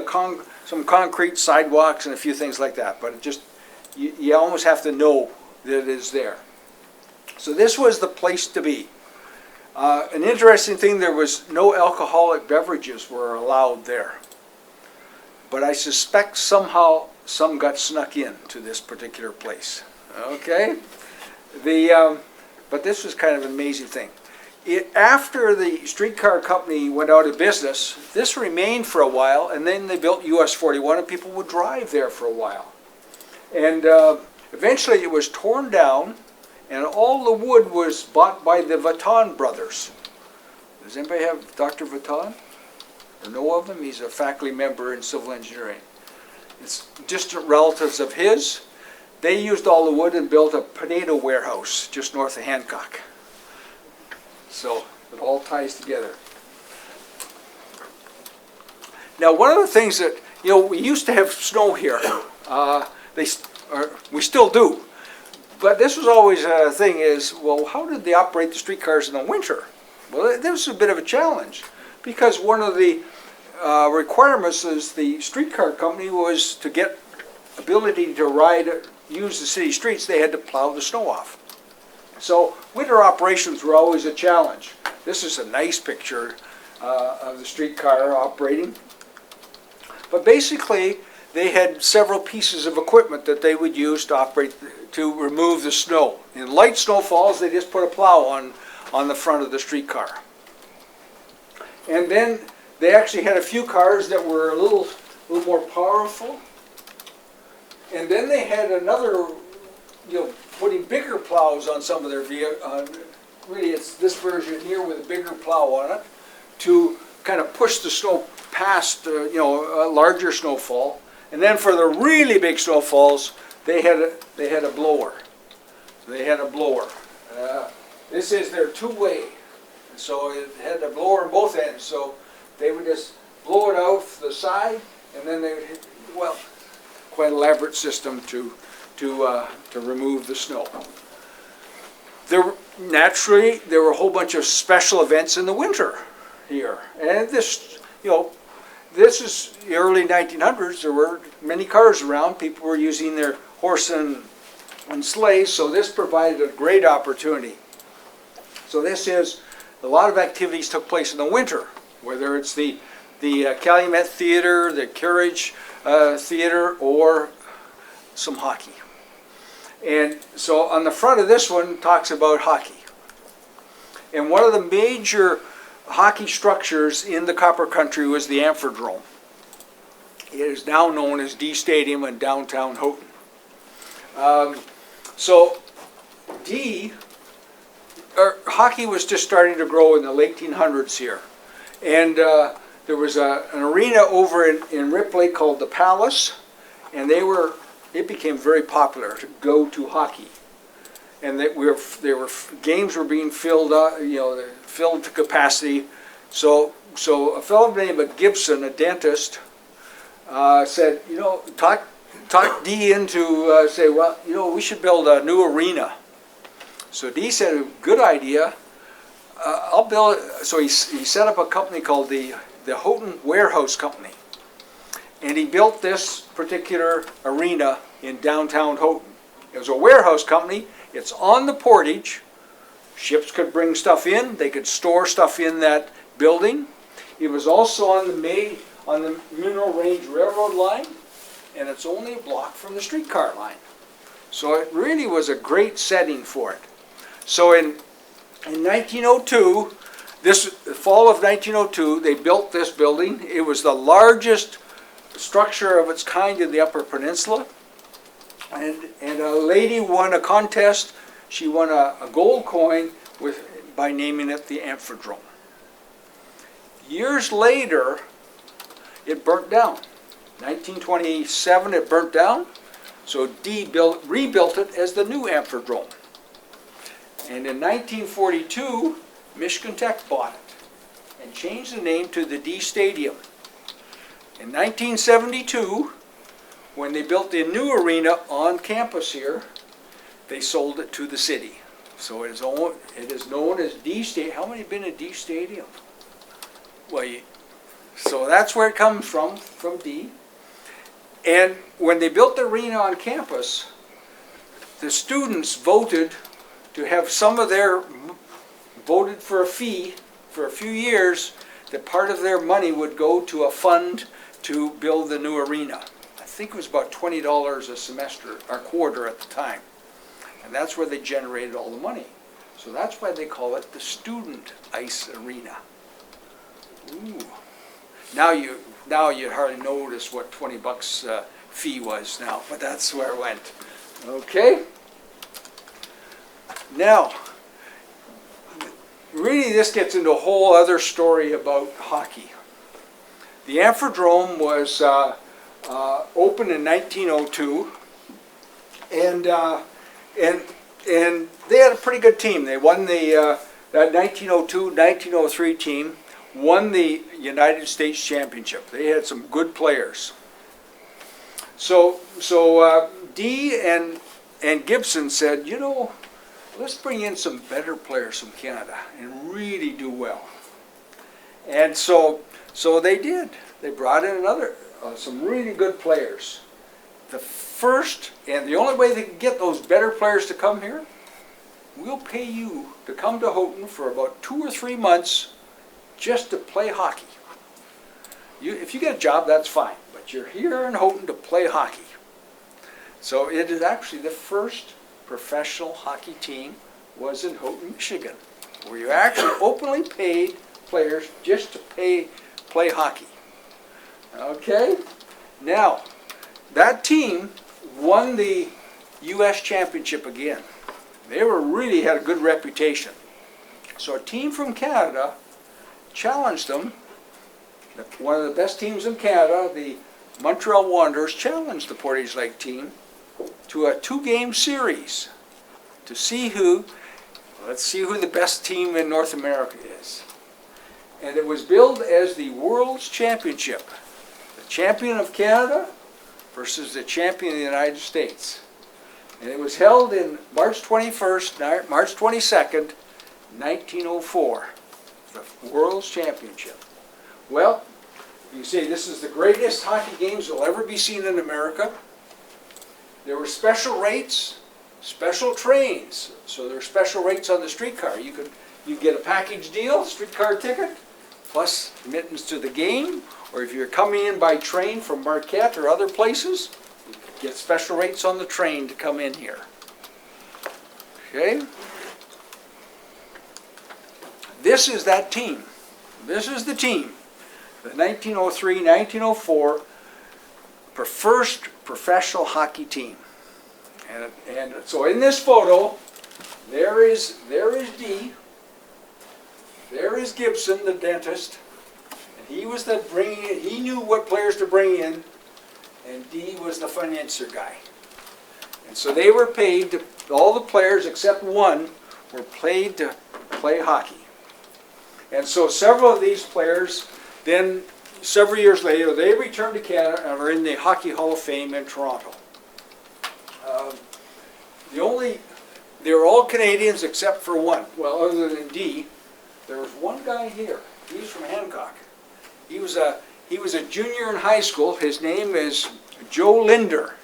some concrete sidewalks and a few things like that. But you almost have to know that is there. So this was the place to be. An interesting thing, there was no alcoholic beverages were allowed there. But I suspect somehow some got snuck in to this particular place. Okay? But this was kind of an amazing thing. After the streetcar company went out of business, this remained for a while, and then they built US 41, and people would drive there for a while. And eventually it was torn down, and all the wood was bought by the Vuitton brothers. Does anybody have Dr. Vuitton? Or know of him? He's a faculty member in civil engineering. It's distant relatives of his. They used all the wood and built a potato warehouse just north of Hancock. So it all ties together. Now, one of the things that, we used to have snow here. We still do. But this was always a thing is, well, how did they operate the streetcars in the winter? Well, this was a bit of a challenge because one of the requirements is the streetcar company was to get ability to use the city streets, they had to plow the snow off. So winter operations were always a challenge. This is a nice picture of the streetcar operating. But basically, they had several pieces of equipment that they would use to operate, to remove the snow. In light snowfalls, they just put a plow on the front of the streetcar. And then they actually had a few cars that were a little more powerful. And then they had another, putting bigger plows on some of their vehicles. Really, it's this version here with a bigger plow on it to kind of push the snow past, a larger snowfall. And then for the really big snowfalls, they had a blower. So they had a blower. This is their two-way. So it had a blower on both ends. So they would just blow it off the side, and then they would hit, quite an elaborate system to remove the snow. Naturally, there were a whole bunch of special events in the winter here. And this, this is the early 1900s. There were many cars around. People were using their horse and sleighs, so this provided a great opportunity. So this is, a lot of activities took place in the winter, whether it's the Calumet Theater, the Carriage Theater, or some hockey. And so on the front of this one talks about hockey. And one of the major hockey structures in the Copper Country was the Amphidrome. It is now known as D Stadium in downtown Houghton. Hockey was just starting to grow in the late 1800s here. And there was an arena over in Ripley called the Palace, and it became very popular to go to hockey. And games were being filled up, filled to capacity. So a fellow named Gibson, a dentist, said, talk Dee into say, we should build a new arena. So Dee said, good idea. I'll build it. So he set up a company called the Houghton Warehouse Company. And he built this particular arena in downtown Houghton. It was a warehouse company. It's on the portage. Ships could bring stuff in. They could store stuff in that building. It was also on the Mineral Range Railroad line, and it's only a block from the streetcar line. So it really was a great setting for it. So in 1902, the fall of 1902, they built this building. It was the largest structure of its kind in the Upper Peninsula. And a lady won a contest. She won a gold coin by naming it the Amphidrome. Years later, it burnt down. 1927, it burnt down. So Dee rebuilt it as the new Amphidrome. And in 1942, Michigan Tech bought it and changed the name to the D Stadium. In 1972, when they built the new arena on campus here, they sold it to the city. So it is known as D Stadium. How many have been in D Stadium? Well, so that's where it comes from D. And when they built the arena on campus, the students voted to have some of their, voted for a fee for a few years, that part of their money would go to a fund to build the new arena. I think it was about $20 a semester, or quarter at the time. And that's where they generated all the money. So that's why they call it the Student Ice Arena. Ooh. Now you'd hardly notice what $20 fee was now, but that's where it went. Okay? Now, really this gets into a whole other story about hockey. The Amphitrome was opened in 1902, and they had a pretty good team. They won the that 1902-1903 team won the United States Championship. They had some good players. So Dee and Gibson said, you know, let's bring in some better players from Canada and really do well. And so they did. They brought in some really good players. The first and the only way they could get those better players to come here, we'll pay you to come to Houghton for about 2 or 3 months just to play hockey. If you get a job, that's fine, but you're here in Houghton to play hockey. So it is actually the first professional hockey team was in Houghton, Michigan, where you actually openly paid players just to play hockey. Okay? Now, that team won the U.S. Championship again. They really had a good reputation. So a team from Canada challenged them. One of the best teams in Canada, the Montreal Wanderers, challenged the Portage Lake team to a 2-game series to see let's see who the best team in North America is. And it was billed as the World's Championship. The champion of Canada versus the champion of the United States. And it was held in March 21st, March 22nd, 1904. The World's Championship. Well, you say this is the greatest hockey games that will ever be seen in America. There were special rates, special trains. So there were special rates on the streetcar. You get a package deal, streetcar ticket, plus admittance to the game. Or if you're coming in by train from Marquette or other places, you get special rates on the train to come in here. Okay? This is that team. This is the team. The 1903-1904 first professional hockey team. And so in this photo, there is Dee. There is Gibson, the dentist. And he was he knew what players to bring in, and Dee was the financier guy. And so they were paid all the players except one were paid to play hockey. And so several of these players, then several years later, they returned to Canada and are in the Hockey Hall of Fame in Toronto. They're all Canadians except for one. Well, other than Dee, there was one guy here. He's from Hancock. He was a junior in high school. His name is Joe Linder.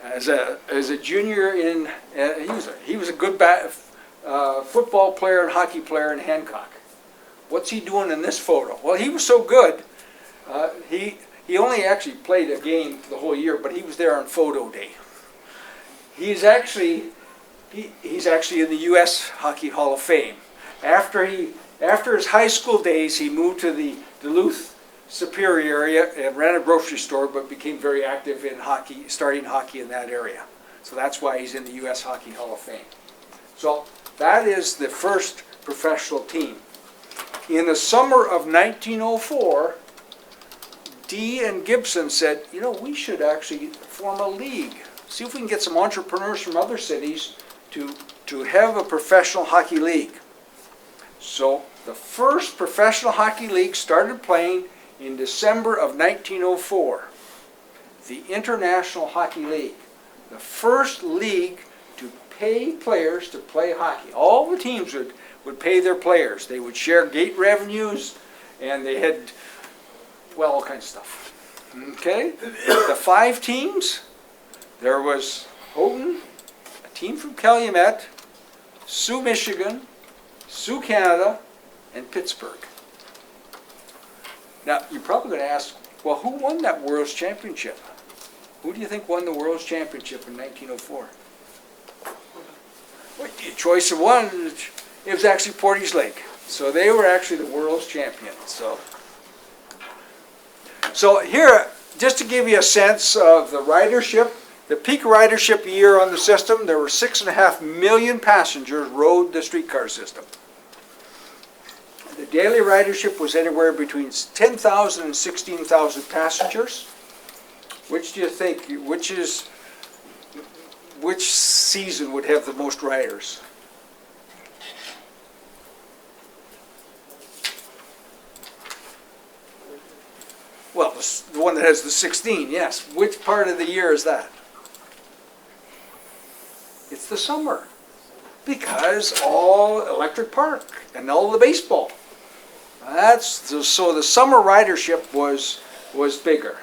As a junior in, he was a good football player and hockey player in Hancock. What's he doing in this photo? Well, he was so good. He only actually played a game the whole year, but he was there on photo day. He's actually in the U.S. Hockey Hall of Fame. After his high school days, he moved to the Duluth Superior area and ran a grocery store, but became very active in hockey, starting hockey in that area. So that's why he's in the U.S. Hockey Hall of Fame. So that is the first professional team. In the summer of 1904, Dee and Gibson said, you know, we should actually form a league. See if we can get some entrepreneurs from other cities to have a professional hockey league. So the first professional hockey league started playing in December of 1904. The International Hockey League. The first league to pay players to play hockey. All the teams would pay their players. They would share gate revenues, and they had, well, all kinds of stuff. Okay? The 5 teams, there was Houghton, team from Calumet, Sioux, Michigan, Sioux, Canada, and Pittsburgh. Now, you're probably going to ask, well, who won that World's Championship? Who do you think won the World's Championship in 1904? Well, your choice of one, it was actually Portage Lake. So they were actually the world's champions. So here, just to give you a sense of the ridership, the peak ridership year on the system, there were 6.5 million passengers rode the streetcar system. The daily ridership was anywhere between 10,000 and 16,000 passengers. Which do you think, which season would have the most riders? Well, the one that has the 16, yes. Which part of the year is that? It's the summer. Because all Electric Park and all the baseball. So the summer ridership was bigger.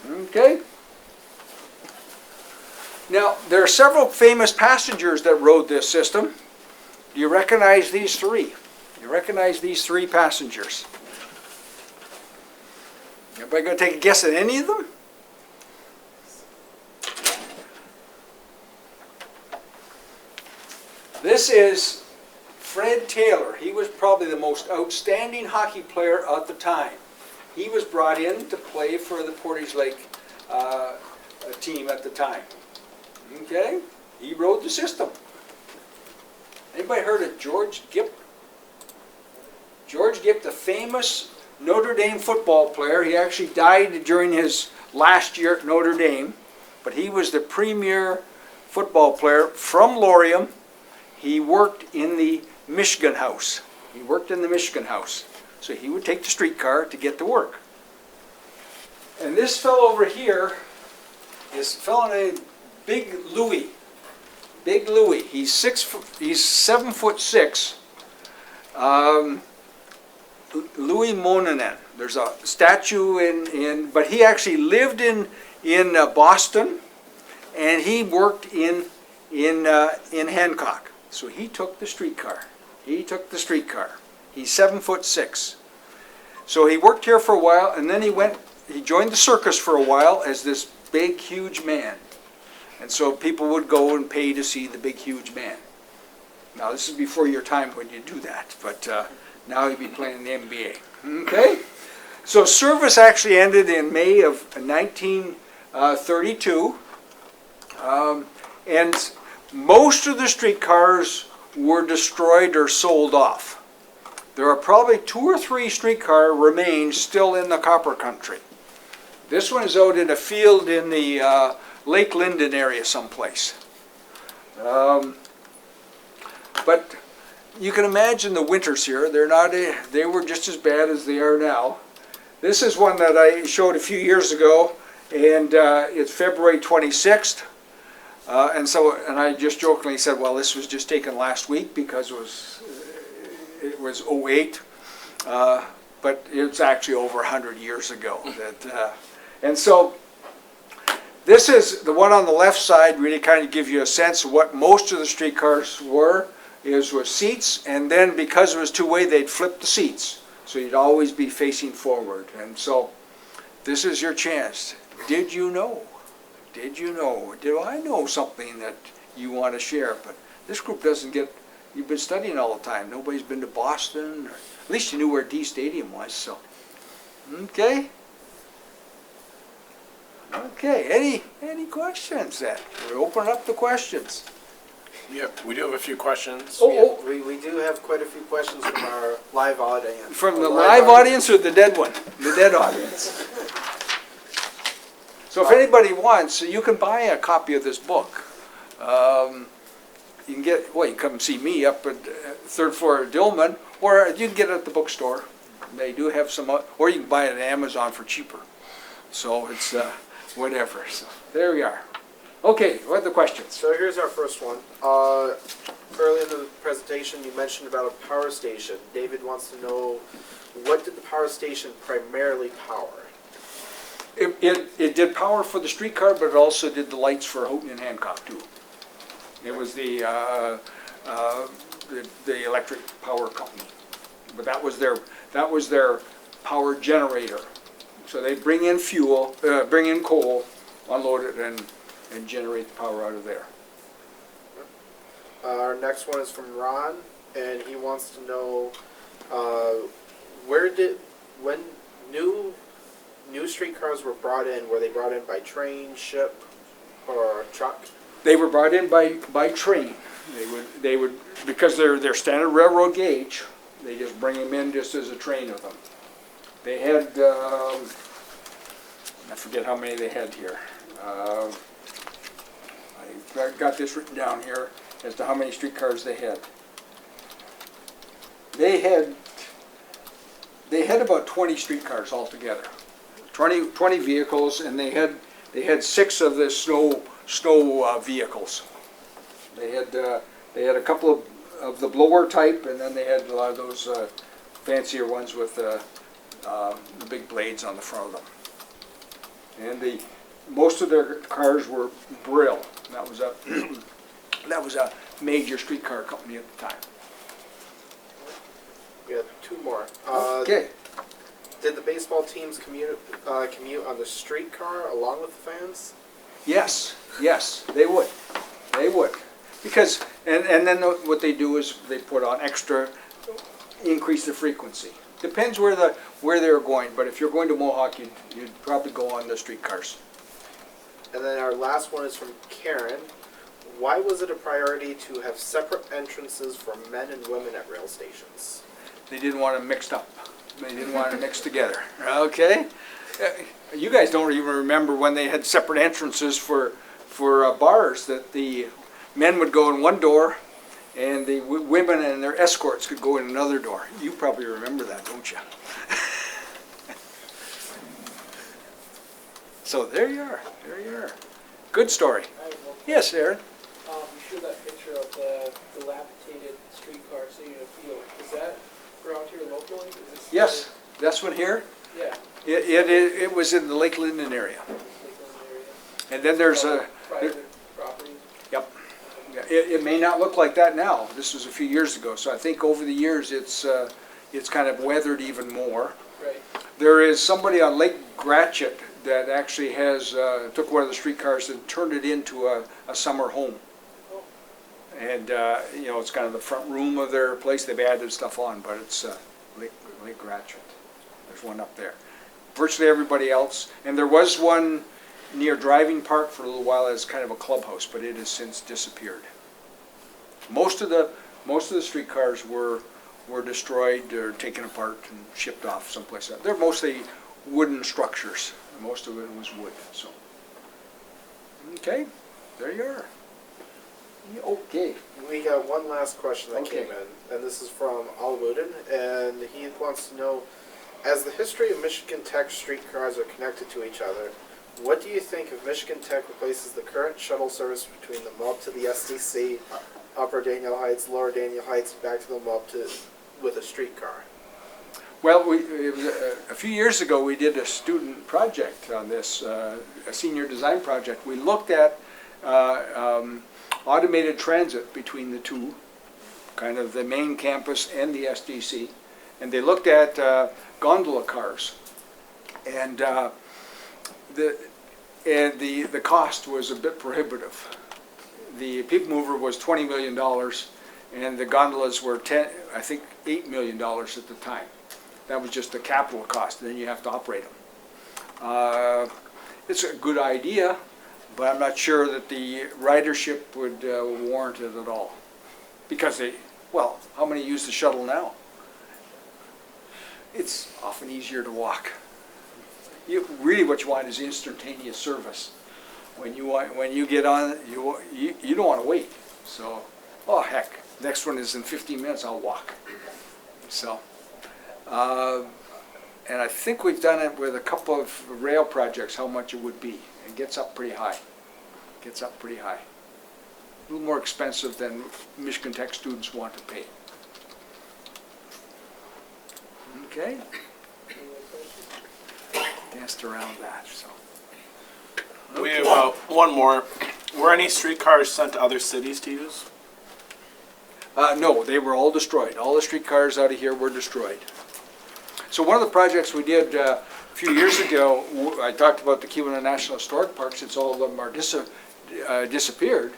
Okay? Now, there are several famous passengers that rode this system. Do you recognize these three? You recognize these three passengers? Everybody going to take a guess at any of them? This is Fred Taylor. He was probably the most outstanding hockey player at the time. He was brought in to play for the Portage Lake team at the time. Okay? He rode the system. Anybody heard of George Gipp? George Gipp, the famous Notre Dame football player. He actually died during his last year at Notre Dame, but he was the premier football player from Laurium. He worked in the Michigan House. He worked in the Michigan House. So he would take the streetcar to get to work. And this fellow over here is a fellow named Big Louie. Big Louie. He's 7'6". Louis Monanen. There's a statue but he actually lived in Boston, and he worked in Hancock. So he took the streetcar. He took the streetcar. He's 7'6". So he worked here for a while, and then he joined the circus for a while as this big, huge man. And so people would go and pay to see the big, huge man. Now, this is before your time when you do that, but now he'd be playing in the NBA. Okay? So service actually ended in May of 1932, and most of the streetcars were destroyed or sold off. There are probably 2 or 3 streetcar remains still in the copper country. This one is out in a field in the Lake Linden area someplace. But you can imagine the winters here. They were just as bad as they are now. This is one that I showed a few years ago, and it's February 26th. And I just jokingly said, well, this was just taken last week because it was 08, but it's actually over 100 years ago. And so this is the one on the left side. Really kind of give you a sense of what most of the streetcars were seats, and then because it was two-way, they'd flip the seats, so you'd always be facing forward. And so this is your chance. Did you know? Did you know? Do I know something that you want to share? But this group doesn't get, you've been studying all the time. Nobody's been to Boston, or at least you knew where D Stadium was, so. Okay? Okay, any questions then? We're opening up the questions. Yeah, we do have a few questions. We do have quite a few questions from our live audience. From the live audience or the dead one? The dead audience. So if anybody wants, you can buy a copy of this book. You can you can come see me up at third floor of Dillman, or you can get it at the bookstore. They do have some, or you can buy it on Amazon for cheaper. So it's whatever. So there we are. Okay, what are the questions? So here's our first one. Early in the presentation, you mentioned about a power station. David wants to know, what did the power station primarily power? It did power for the streetcar, but it also did the lights for Houghton and Hancock too. It was the electric power company. But that was their power generator. So they bring in fuel, bring in coal, unload it, and generate the power out of there. Our next one is from Ron, and he wants to know when new streetcars were brought in, were they brought in by train, ship, or truck? They were brought in by train. They would because they're standard railroad gauge. They just bring them in just as a train of them. They had I forget how many they had here. I got this written down here as to how many streetcars they had. They had about 20 streetcars altogether. 20 vehicles, and they had 6 of the snow vehicles. They had a couple of the blower type, and then they had a lot of those fancier ones with the big blades on the front of them. And most of their cars were Brill. That was a major streetcar company at the time. We have 2 more. Okay. Did the baseball teams commute on the streetcar along with the fans? Yes, they would. They would. Because, and then what they do is they put on extra, increase the frequency. Depends where they're going, but if you're going to Mohawk, you'd probably go on the streetcars. And then our last one is from Karen. Why was it a priority to have separate entrances for men and women at rail stations? They didn't want them mixed up. They didn't want them mixed together. Okay? You guys don't even remember when they had separate entrances for bars, that the men would go in one door and the women and their escorts could go in another door. You probably remember that, don't you? So there you are. There you are. Good story. Yes, Aaron? You showed that picture of the dilapidated streetcar sitting in a field. Is that around here locally? Is this Yes, that's one here. Yeah. It was in the Lake Linden area. Lakeland area. And then there's a, Private property. yep. It may not look like that now. This was a few years ago, so I think over the years it's kind of weathered even more. Right. There is somebody on Lake Gratiot that actually has took one of the streetcars and turned it into a summer home. Oh. And it's kind of the front room of their place. They've added stuff on, but it's Lake Gratiot. There's one up there. Virtually everybody else, and there was one near Driving Park for a little while as kind of a clubhouse, but it has since disappeared. Most of the streetcars were destroyed or taken apart and shipped off someplace else. They're mostly wooden structures. Most of it was wood. So, okay, there you are. Okay. We got one last question that Okay. came in, and this is from Alwooden, and he wants to know, as the history of Michigan Tech streetcars are connected to each other, what do you think if Michigan Tech replaces the current shuttle service between the MUB to the SDC, Upper Daniel Heights, Lower Daniel Heights, back to the MUB with a streetcar? Well, it was a few years ago we did a student project on this, a senior design project. We looked at automated transit between the two, kind of the main campus and the SDC, and they looked at gondola cars, and the cost was a bit prohibitive. The people mover was $20 million, and the gondolas were $8 million at the time. That was just the capital cost, and then you have to operate them. It's a good idea, but I'm not sure that the ridership would warrant it at all. Because how many use the shuttle now? It's often easier to walk. Really what you want is instantaneous service. When you get on, you don't want to wait. So, oh heck, next one is in 15 minutes, I'll walk. So. And I think we've done it with a couple of rail projects, how much it would be. It gets up pretty high. Gets up pretty high. A little more expensive than Michigan Tech students want to pay. Okay? Danced around that, so. We have one more. Were any streetcars sent to other cities to use? No, they were all destroyed. All the streetcars out of here were destroyed. So one of the projects we did a few years ago, I talked about the Calumet National Historic Park, since all of them are disappeared.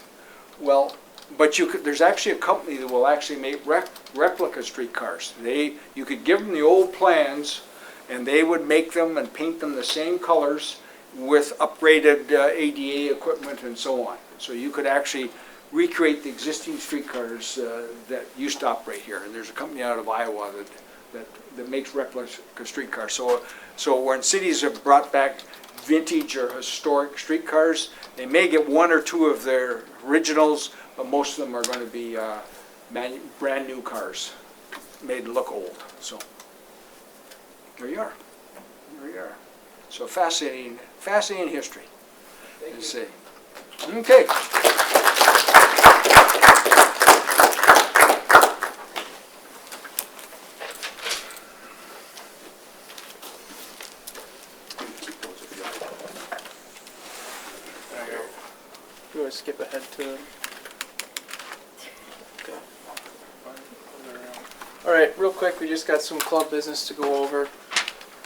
Well, but there's actually a company that will actually make replica streetcars. You could give them the old plans, and they would make them and paint them the same colors with upgraded ADA equipment and so on. So you could actually recreate the existing streetcars that used to operate here. And there's a company out of Iowa that makes replica streetcars. So when cities have brought back vintage or historic streetcars, they may get one or two of their originals, but most of them are going to be brand new cars, made to look old. So there you are. There you are. So fascinating history. Thank you. See. Okay. You want to skip ahead to? Okay. All right, real quick, we just got some club business to go over.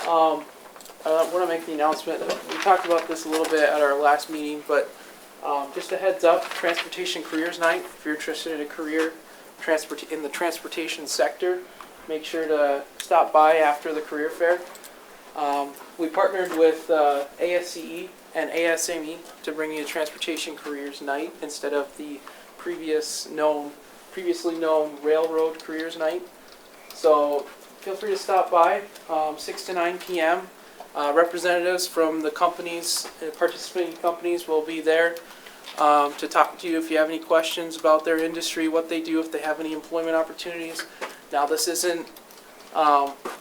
I want to make the announcement. We talked about this a little bit at our last meeting, but just a heads up, Transportation Careers Night. If you're interested in a career in the transportation sector, make sure to stop by after the career fair. We partnered with ASCE and ASME to bring you a Transportation Careers Night instead of the previously known Railroad Careers Night. So feel free to stop by, 6 to 9 p.m. Representatives from the companies, participating companies will be there to talk to you if you have any questions about their industry, what they do, if they have any employment opportunities. Now this isn't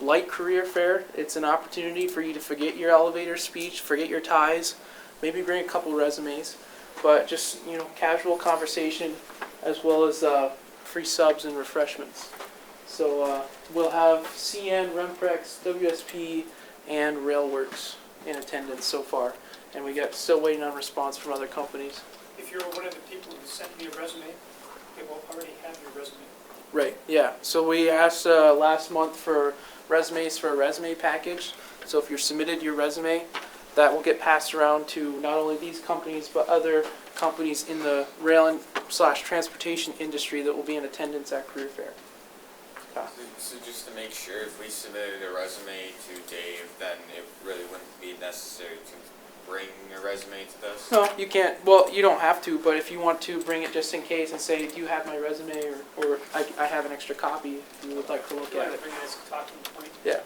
light career fair. It's an opportunity for you to forget your elevator speech, forget your ties, maybe bring a couple resumes, but just, casual conversation as well as free subs and refreshments. So we'll have CN, Remprex, WSP, and Railworks in attendance so far, and we got still waiting on response from other companies. If you're one of the people who sent me a resume, they will already have your resume. Right, yeah. So we asked last month for resumes for a resume package. So if you submitted your resume, that will get passed around to not only these companies, but other companies in the rail and transportation industry that will be in attendance at Career Fair. So just to make sure, if we submitted a resume to Dave, then it really wouldn't be necessary to bring a resume to this? No, you can't. Well, you don't have to, but if you want to bring it just in case and say, do you have my resume, or I have an extra copy if you would like to look You at want it. to bring it as a talking point? Yeah.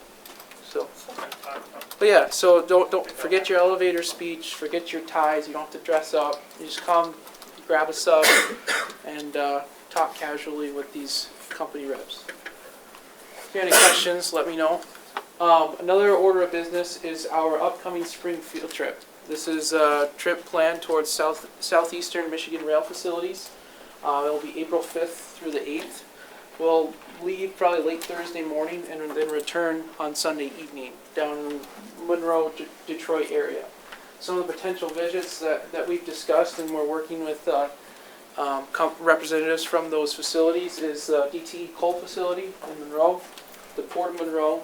So, Something to talk about. but yeah, so don't forget your elevator speech, forget your ties, you don't have to dress up. You just come, grab a sub, and talk casually with these company reps. If you have any questions, let me know. Another order of business is our upcoming spring field trip. This is a trip planned towards southeastern Michigan rail facilities. It will be April 5th through the 8th. We'll leave probably late Thursday morning and then return on Sunday evening down in Monroe, Detroit area. Some of the potential visits that we've discussed and we're working with representatives from those facilities is the DTE coal facility in Monroe, the Port of Monroe,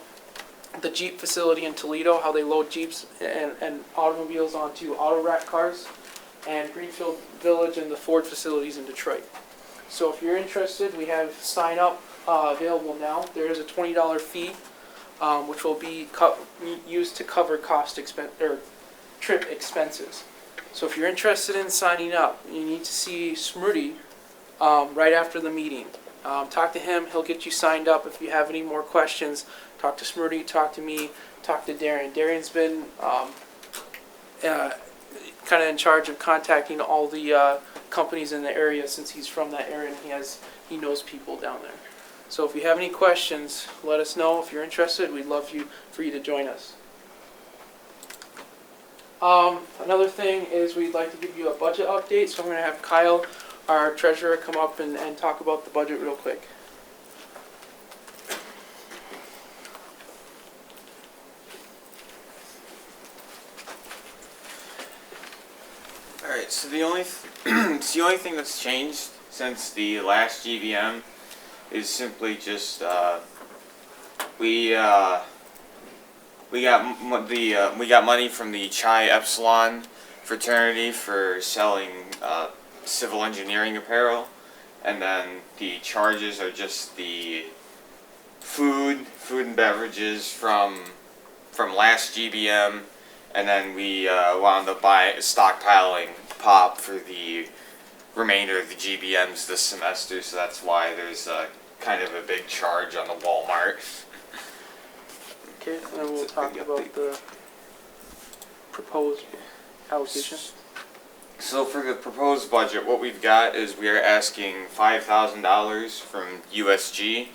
the Jeep facility in Toledo, how they load Jeeps and automobiles onto auto rack cars, and Greenfield Village and the Ford facilities in Detroit. So if you're interested, we have sign up available now. There is a $20 fee, which will be used to cover trip expenses. So if you're interested in signing up, you need to see Smriti right after the meeting. Talk to him. He'll get you signed up. If you have any more questions, talk to Smriti, talk to me, talk to Darren. Darren's been kind of in charge of contacting all the companies in the area since he's from that area and he knows people down there. So if you have any questions, let us know. If you're interested, we'd love for you to join us. Another thing is we'd like to give you a budget update, so I'm going to have Kyle, our treasurer, come up and talk about the budget real quick. Alright, So the only it's the only thing that's changed since the last GVM is simply just we got we got money from the Chi Epsilon fraternity for selling civil engineering apparel, and then the charges are just the food and beverages from last GBM, and then we wound up stockpiling pop for the remainder of the GBMs this semester, so that's why there's kind of a big charge on the Walmart. Okay, and then we'll talk about the proposed allocation. So for the proposed budget, what we've got is we are asking $5,000 from USG.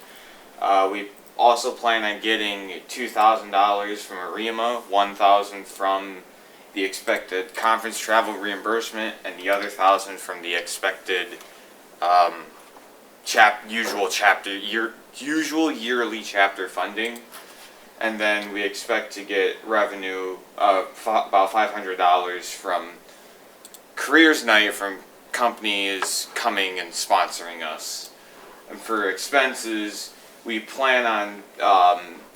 We also plan on getting $2,000 from ARIMA, $1,000 from the expected conference travel reimbursement, and the other $1,000 from the expected usual yearly chapter funding. And then we expect to get revenue of about $500 from Careers Night from companies coming and sponsoring us. And for expenses, we plan on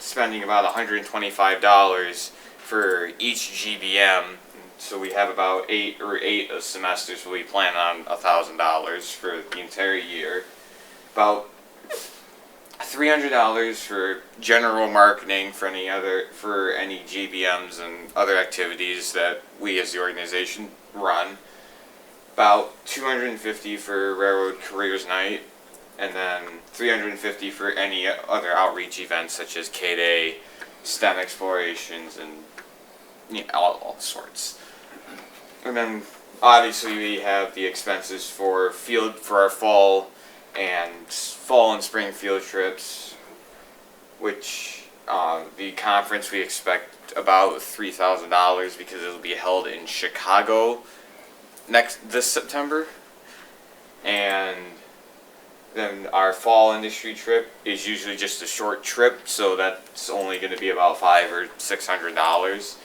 spending about $125 for each GBM. So we have about eight a semester, so we plan on $1,000 for the entire year. About $300 for general marketing for any GBMs and other activities that we as the organization run. About $250 for Railroad Careers Night, and then $350 for any other outreach events such as K-Day, STEM explorations, and all sorts. And then obviously we have the expenses for our fall and spring field trips, which the conference we expect about $3,000 because it'll be held in Chicago this September. And then our fall industry trip is usually just a short trip, so that's only going to be about $500 or $600.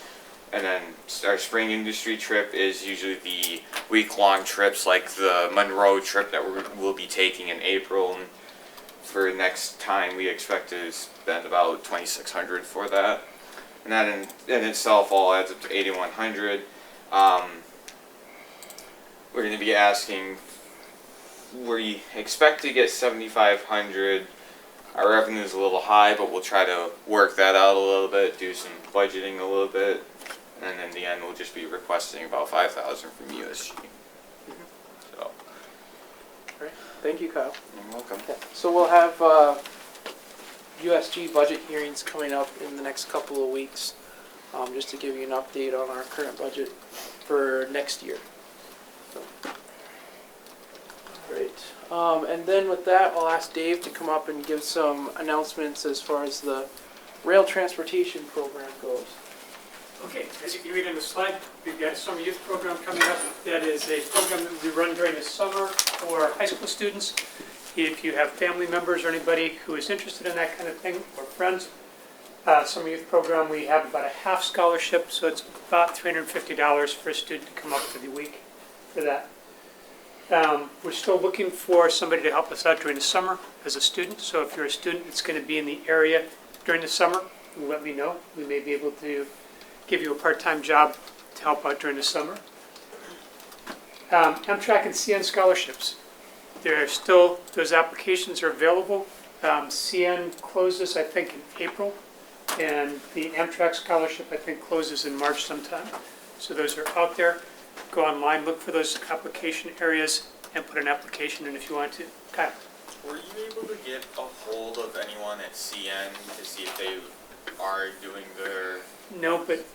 And then our spring industry trip is usually the week-long trips, like the Monroe trip that we'll be taking in April. And for next time, we expect to spend about $2,600 for that. And that in itself all adds up to $8,100. We're going to be asking. We expect to get $7,500. Our revenue is a little high, but we'll try to work that out a little bit, do some budgeting a little bit, and in the end, we'll just be requesting about $5,000 from USG. So, Great. Thank you, Kyle. you're welcome. So we'll have USG budget hearings coming up in the next couple of weeks, just to give you an update on our current budget for next year. So. Great. And then with that, I'll ask Dave to come up and give some announcements as far as the rail transportation program goes. Okay, as you can read in the slide, we've got a summer youth program coming up. That is a program that we run during the summer for high school students. If you have family members or anybody who is interested in that kind of thing, or friends, summer youth program, we have about a half scholarship, so it's about $350 for a student to come up for the week for that. We're still looking for somebody to help us out during the summer as a student. So if you're a student that's going to be in the area during the summer, let me know. We may be able to give you a part-time job to help out during the summer. Amtrak and CN scholarships. There are still, those applications are available. CN closes, I think, in April, and the Amtrak scholarship, I think, closes in March sometime. So those are out there. Go online, look for those application areas, and put an application in if you want to. Kyle? Were you able to get a hold of anyone at CN to see if they are doing their... No, but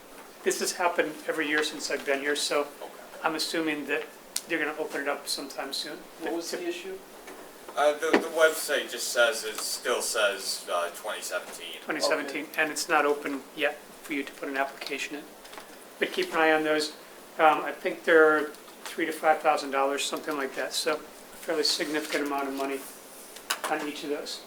this has happened every year since I've been here, so Okay. I'm assuming that they're going to open it up sometime soon. What was the issue? The website just says, it still says 2017. 2017, and it's not open yet for you to put an application in. But keep an eye on those. I think they're $3,000 to $5,000, something like that, so a fairly significant amount of money on each of those.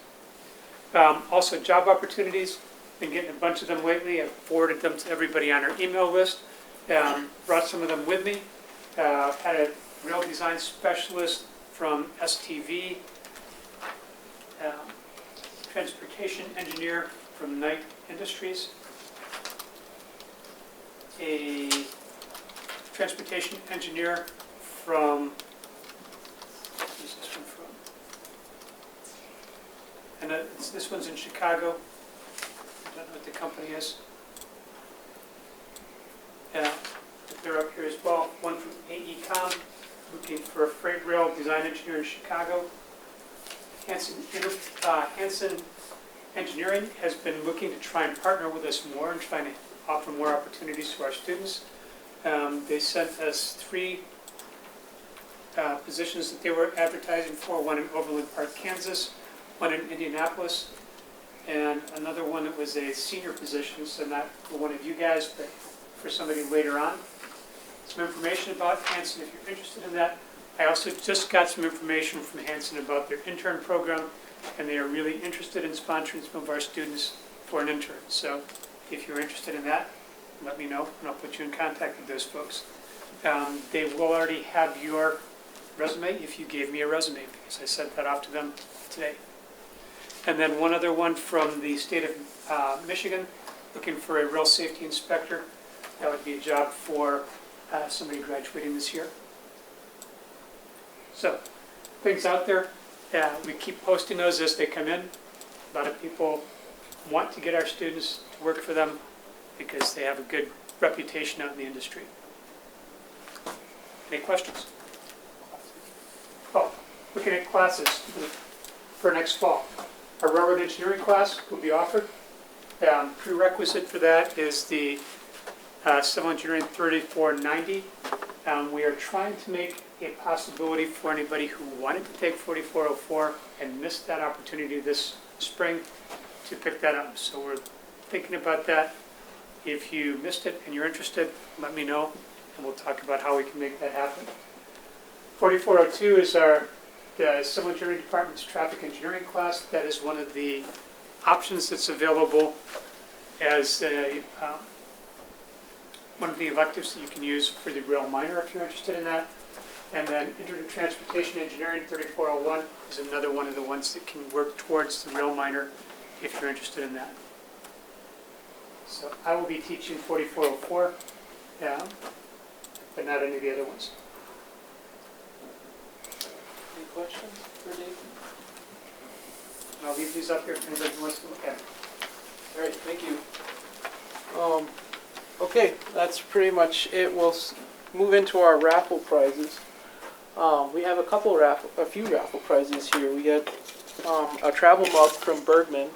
Also, job opportunities. Been getting a bunch of them lately. I've forwarded them to everybody on our email list. Brought some of them with me. Had a rail design specialist from STV, transportation engineer from Knight Industries, a transportation engineer from, where's this one from? And this one's in Chicago. I don't know what the company is. They're up here as well. One from AECom, looking for a freight rail design engineer in Chicago. Hanson Engineering has been looking to try and partner with us more and trying to offer more opportunities to our students. They sent us 3 positions that they were advertising for, one in Overland Park, Kansas, one in Indianapolis, and another one that was a senior position, so not for one of you guys, but for somebody later on. Some information about Hanson if you're interested in that. I also just got some information from Hanson about their intern program, and they are really interested in sponsoring some of our students for an intern. So if you're interested in that, let me know, and I'll put you in contact with those folks. They will already have your resume if you gave me a resume, because I sent that off to them today. And then one other one from the state of Michigan, looking for a rail safety inspector. That would be a job for somebody graduating this year. So, things out there. We keep posting those as they come in. A lot of people want to get our students to work for them because they have a good reputation out in the industry. Any questions? Oh, looking at classes for next fall. Our railroad engineering class will be offered. Prerequisite for that is the Civil Engineering 3490. We are trying to make a possibility for anybody who wanted to take 4404 and missed that opportunity this spring to pick that up. So we're thinking about that. If you missed it and you're interested, let me know, and we'll talk about how we can make that happen. 4402 is the Civil Engineering Department's traffic engineering class. That is one of the options that's available as one of the electives that you can use for the rail minor if you're interested in that. And then Intro Transportation Engineering 3401 is another one of the ones that can work towards the rail minor if you're interested in that. So I will be teaching 4404, but not any of the other ones. Any questions for Dave? And I'll leave these up here if anybody wants to look at them. All right, thank you. Okay, that's pretty much it. We'll move into our raffle prizes. We have a few raffle prizes here. We get a travel mug from Bergman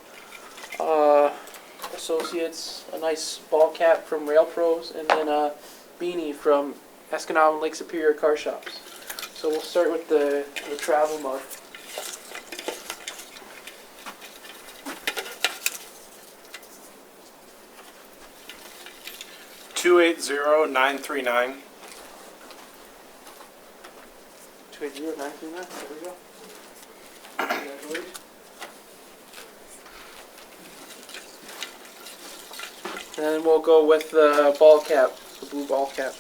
Associates, a nice ball cap from Rail Pros, and then a beanie from Escanaba and Lake Superior Car Shops. So we'll start with the travel mug. $280,939. 280-939, there we go. Congratulations. And then we'll go with the ball cap, the blue ball cap.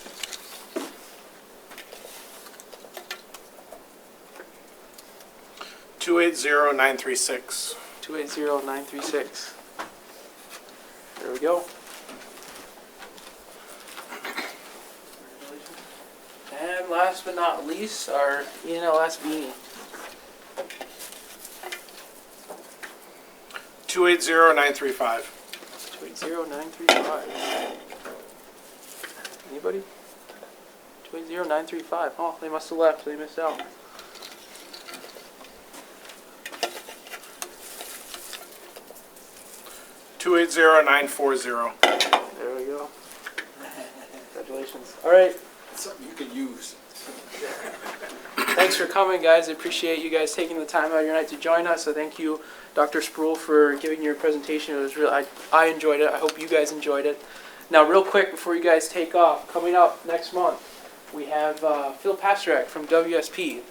$280,936. 280-936. There we go. And last but not least, our ENLS beanie. 280,935. 280-935. Anybody? 280-935. Oh, they must have left. They missed out. $280,940. There we go. Congratulations. All right. Something you could use. Thanks for coming, guys. I appreciate you guys taking the time out of your night to join us. So thank you, Dr. Sproule, for giving your presentation. It was really, I enjoyed it. I hope you guys enjoyed it. Now, real quick, before you guys take off, coming up next month, we have Phil Pasternak from WSP,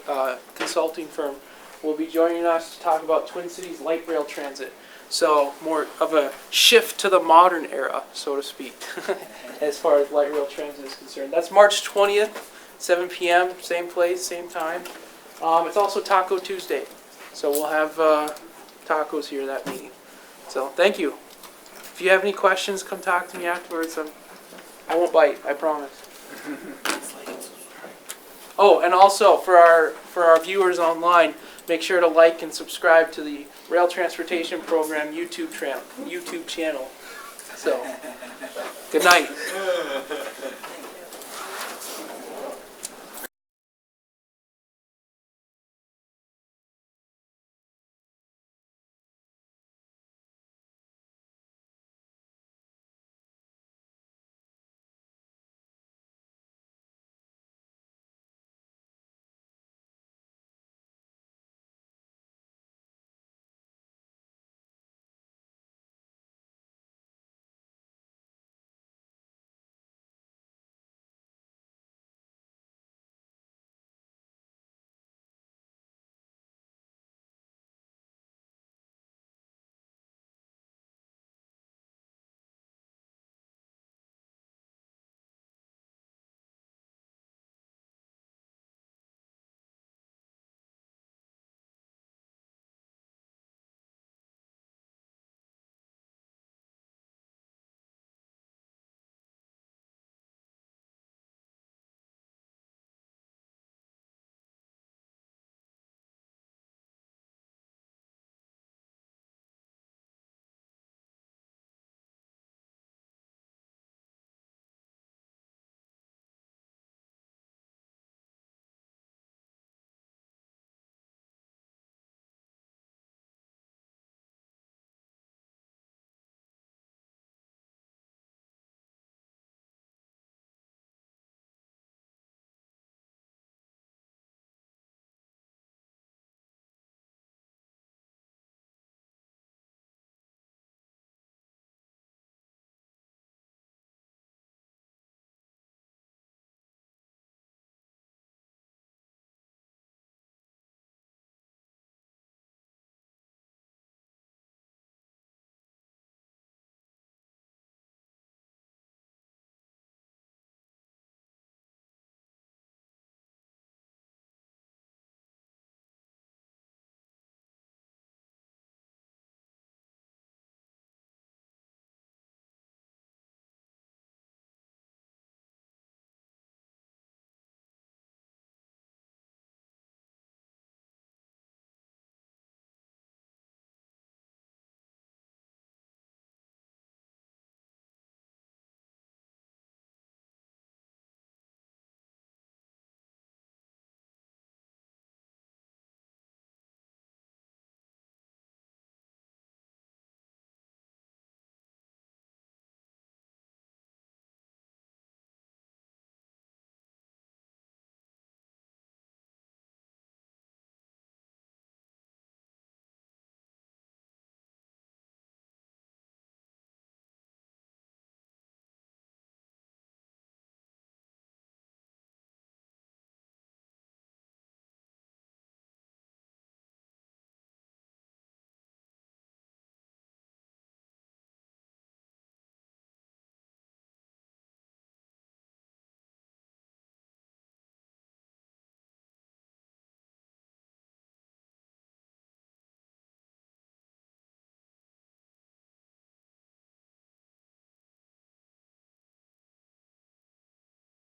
consulting firm, will be joining us to talk about Twin Cities light rail transit. So more of a shift to the modern era, so to speak, as far as light rail transit is concerned. That's March 20th 7 p.m., same place, same time. It's also Taco Tuesday, so we'll have tacos here that meeting. So thank you. If you have any questions, come talk to me afterwards. I won't bite, I promise. Oh, and also for our viewers online, make sure to like and subscribe to the Rail Transportation Program YouTube channel. So, good night.